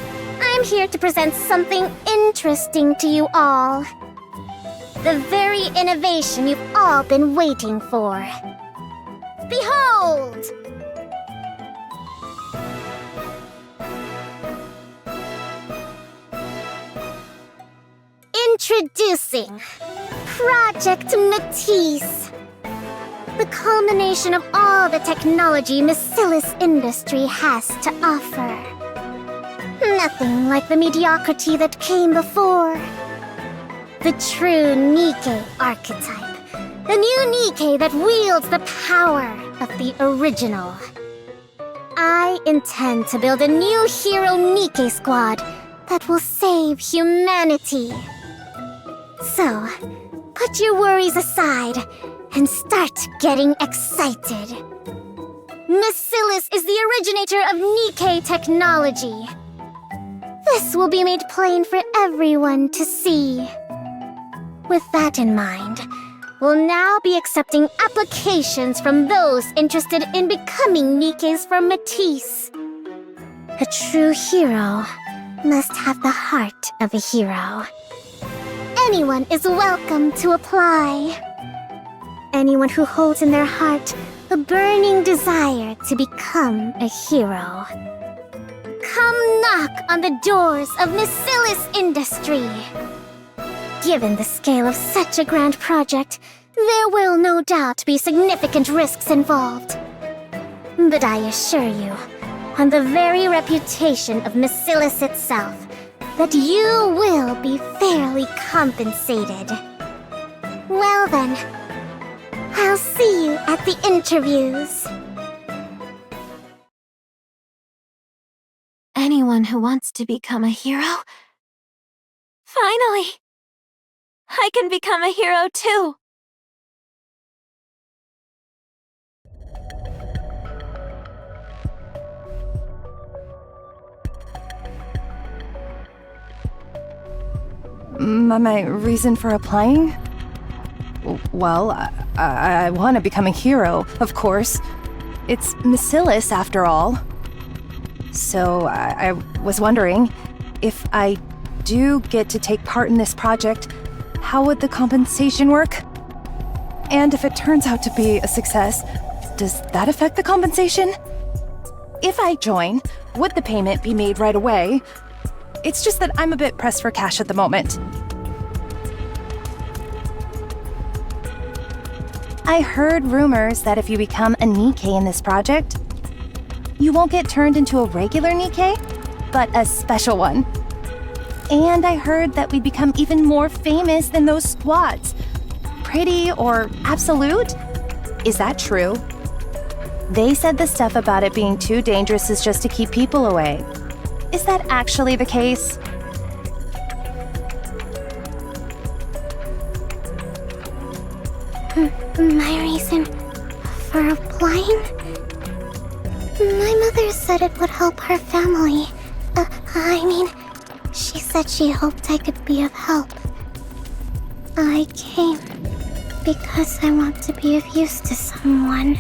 I'm here to present something interesting to you all. The very innovation you've all been waiting for. Behold! Introducing Project Matisse. The culmination of all the technology Missilus Industry has to offer. Nothing like the mediocrity that came before. The true Nikke archetype. The new Nikke that wields the power of the original. I intend to build a new hero Nikke squad that will save humanity. So, put your worries aside and start getting excited. Missilus is the originator of Nikke technology. This will be made plain for everyone to see. With that in mind, we'll now be accepting applications from those interested in becoming Nikkes for Matisse. A true hero must have the heart of a hero. Anyone is welcome to apply. Anyone who holds in their heart a burning desire to become a hero. Come knock on the doors of Missilus Industry. Given the scale of such a grand project, there will no doubt be significant risks involved. But I assure you, on the very reputation of Missilus itself, that you will be fairly compensated. Well then, I'll see you at the interviews.
Anyone who wants to become a hero? Finally! I can become a hero too!
My reason for applying? Well, I want to become a hero, of course. It's Missilus, after all. So I was wondering, if I do get to take part in this project, how would the compensation work? And if it turns out to be a success, does that affect the compensation? If I join, would the payment be made right away? It's just that I'm a bit pressed for cash at the moment. I heard rumors that if you become a Nikke in this project, you won't get turned into a regular Nikke, but a special one. And I heard that we become even more famous than those squads. Pretty or absolute? Is that true? They said the stuff about it being too dangerous is just to keep people away. Is that actually the case?
My reason for applying? My mother said it would help her family. She said she hoped I could be of help. I came because I want to be of use to someone.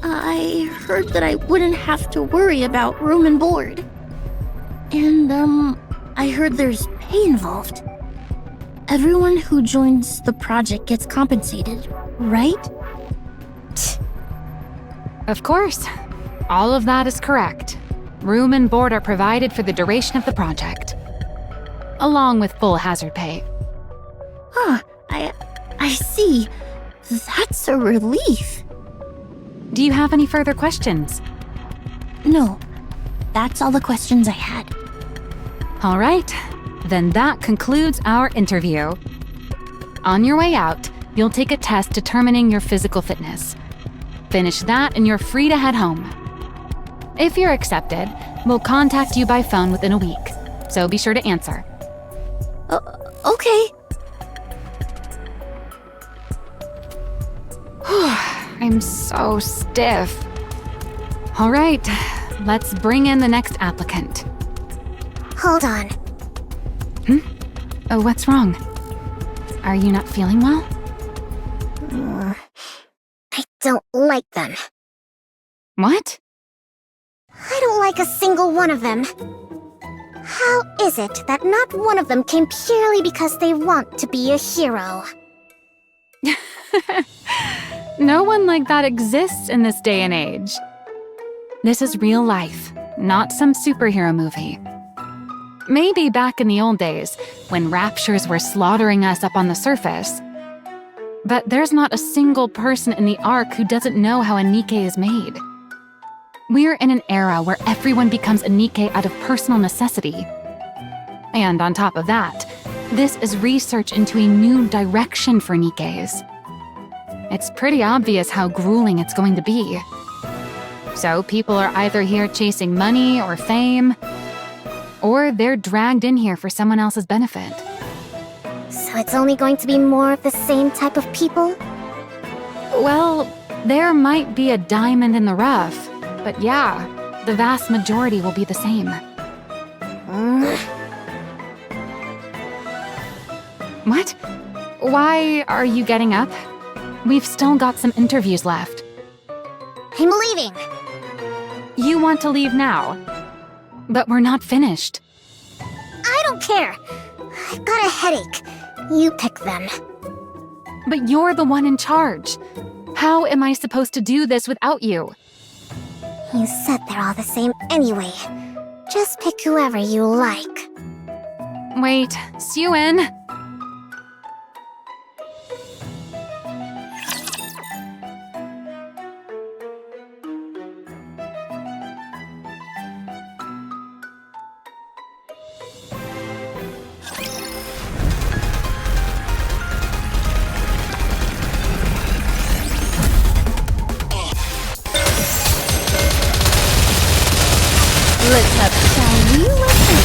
I heard that I wouldn't have to worry about room and board. And, I heard there's pay involved. everyone who joins the project gets compensated, right?
Of course. All of that is correct. Room and board are provided for the duration of the project, along with full hazard pay.
Huh, I see. That's a relief.
Do you have any further questions?
No, that's all the questions I had.
All right, then that concludes our interview. On your way out, you'll take a test determining your physical fitness. Finish that and you're free to head home. If you're accepted, we'll contact you by phone within a week, so be sure to answer.
Okay.
I'm so stiff. All right, let's bring in the next applicant.
Hold on.
Oh, what's wrong? Are you not feeling well?
I don't like them.
What?
I don't like a single one of them. How is it that not one of them came purely because they want to be a hero?
No one like that exists in this day and age. This is real life, not some superhero movie. Maybe back in the old days, when raptures were slaughtering us up on the surface. But there's not a single person in the Ark who doesn't know how a Nikke is made. We're in an era where everyone becomes a Nikke out of personal necessity. And on top of that, this is research into a new direction for Nikkes. It's pretty obvious how grueling it's going to be. So people are either here chasing money or fame, or they're dragged in here for someone else's benefit.
So it's only going to be more of the same type of people?
Well, there might be a diamond in the rough, but yeah, the vast majority will be the same. What? Why are you getting up? We've still got some interviews left.
I'm leaving.
You want to leave now, but we're not finished.
I don't care. I've got a headache. You pick them.
But you're the one in charge. How am I supposed to do this without you?
You said they're all the same anyway. Just pick whoever you like.
Wait, Suen.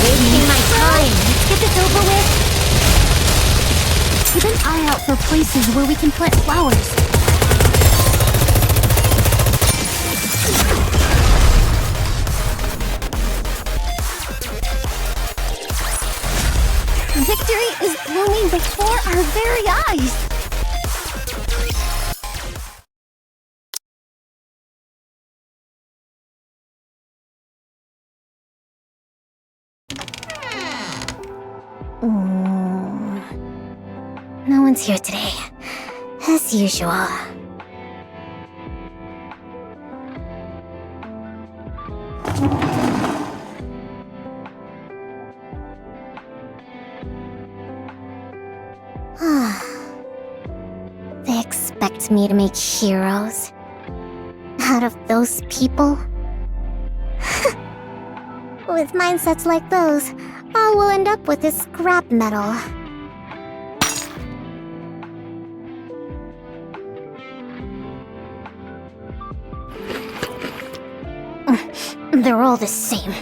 Wasting my time. Let's get this over with.
Keep an eye out for places where we can plant flowers. Victory is blooming before our very eyes.
No one's here today, as usual. They expect me to make heroes out of those people? With mindsets like those, all we'll end up with is scrap metal. They're all the same.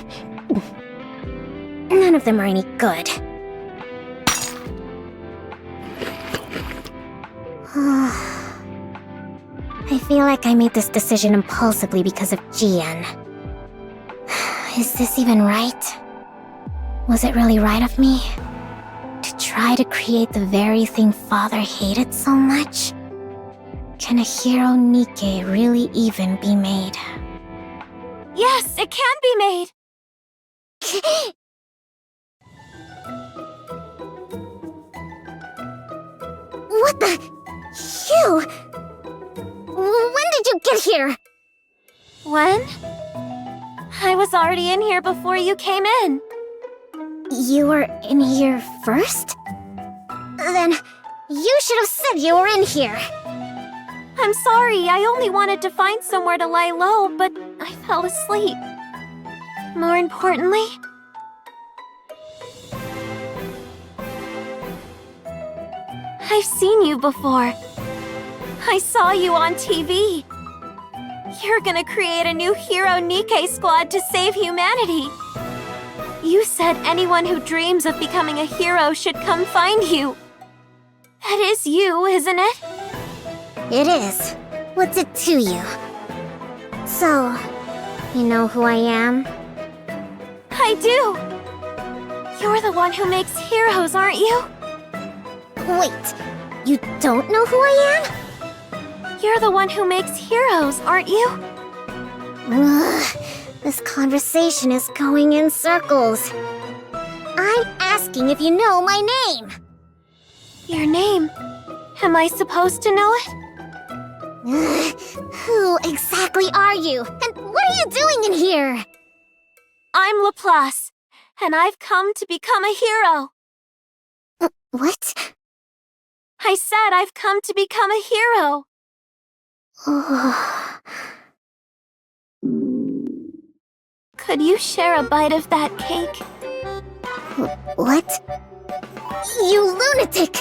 None of them are any good. I feel like I made this decision impulsively because of GN. Is this even right? Was it really right of me? To try to create the very thing Father hated so much? Can a hero Nikke really even be made?
Yes, it can be made!
What the? You? When did you get here?
When? I was already in here before you came in.
You were in here first? Then you should have said you were in here.
I'm sorry, I only wanted to find somewhere to lie low, but I fell asleep. More importantly, I've seen you before. I saw you on TV. You're gonna create a new hero Nikke squad to save humanity. You said anyone who dreams of becoming a hero should come find you. That is you, isn't it?
It is. What's it to you? So, you know who I am?
I do. You're the one who makes heroes, aren't you?
Wait, you don't know who I am?
You're the one who makes heroes, aren't you?
Ugh, this conversation is going in circles. I'm asking if you know my name.
Your name? Am I supposed to know it?
Ugh, who exactly are you? And what are you doing in here?
I'm Laplace, and I've come to become a hero.
What?
I said I've come to become a hero. Could you share a bite of that cake?
What? You lunatic!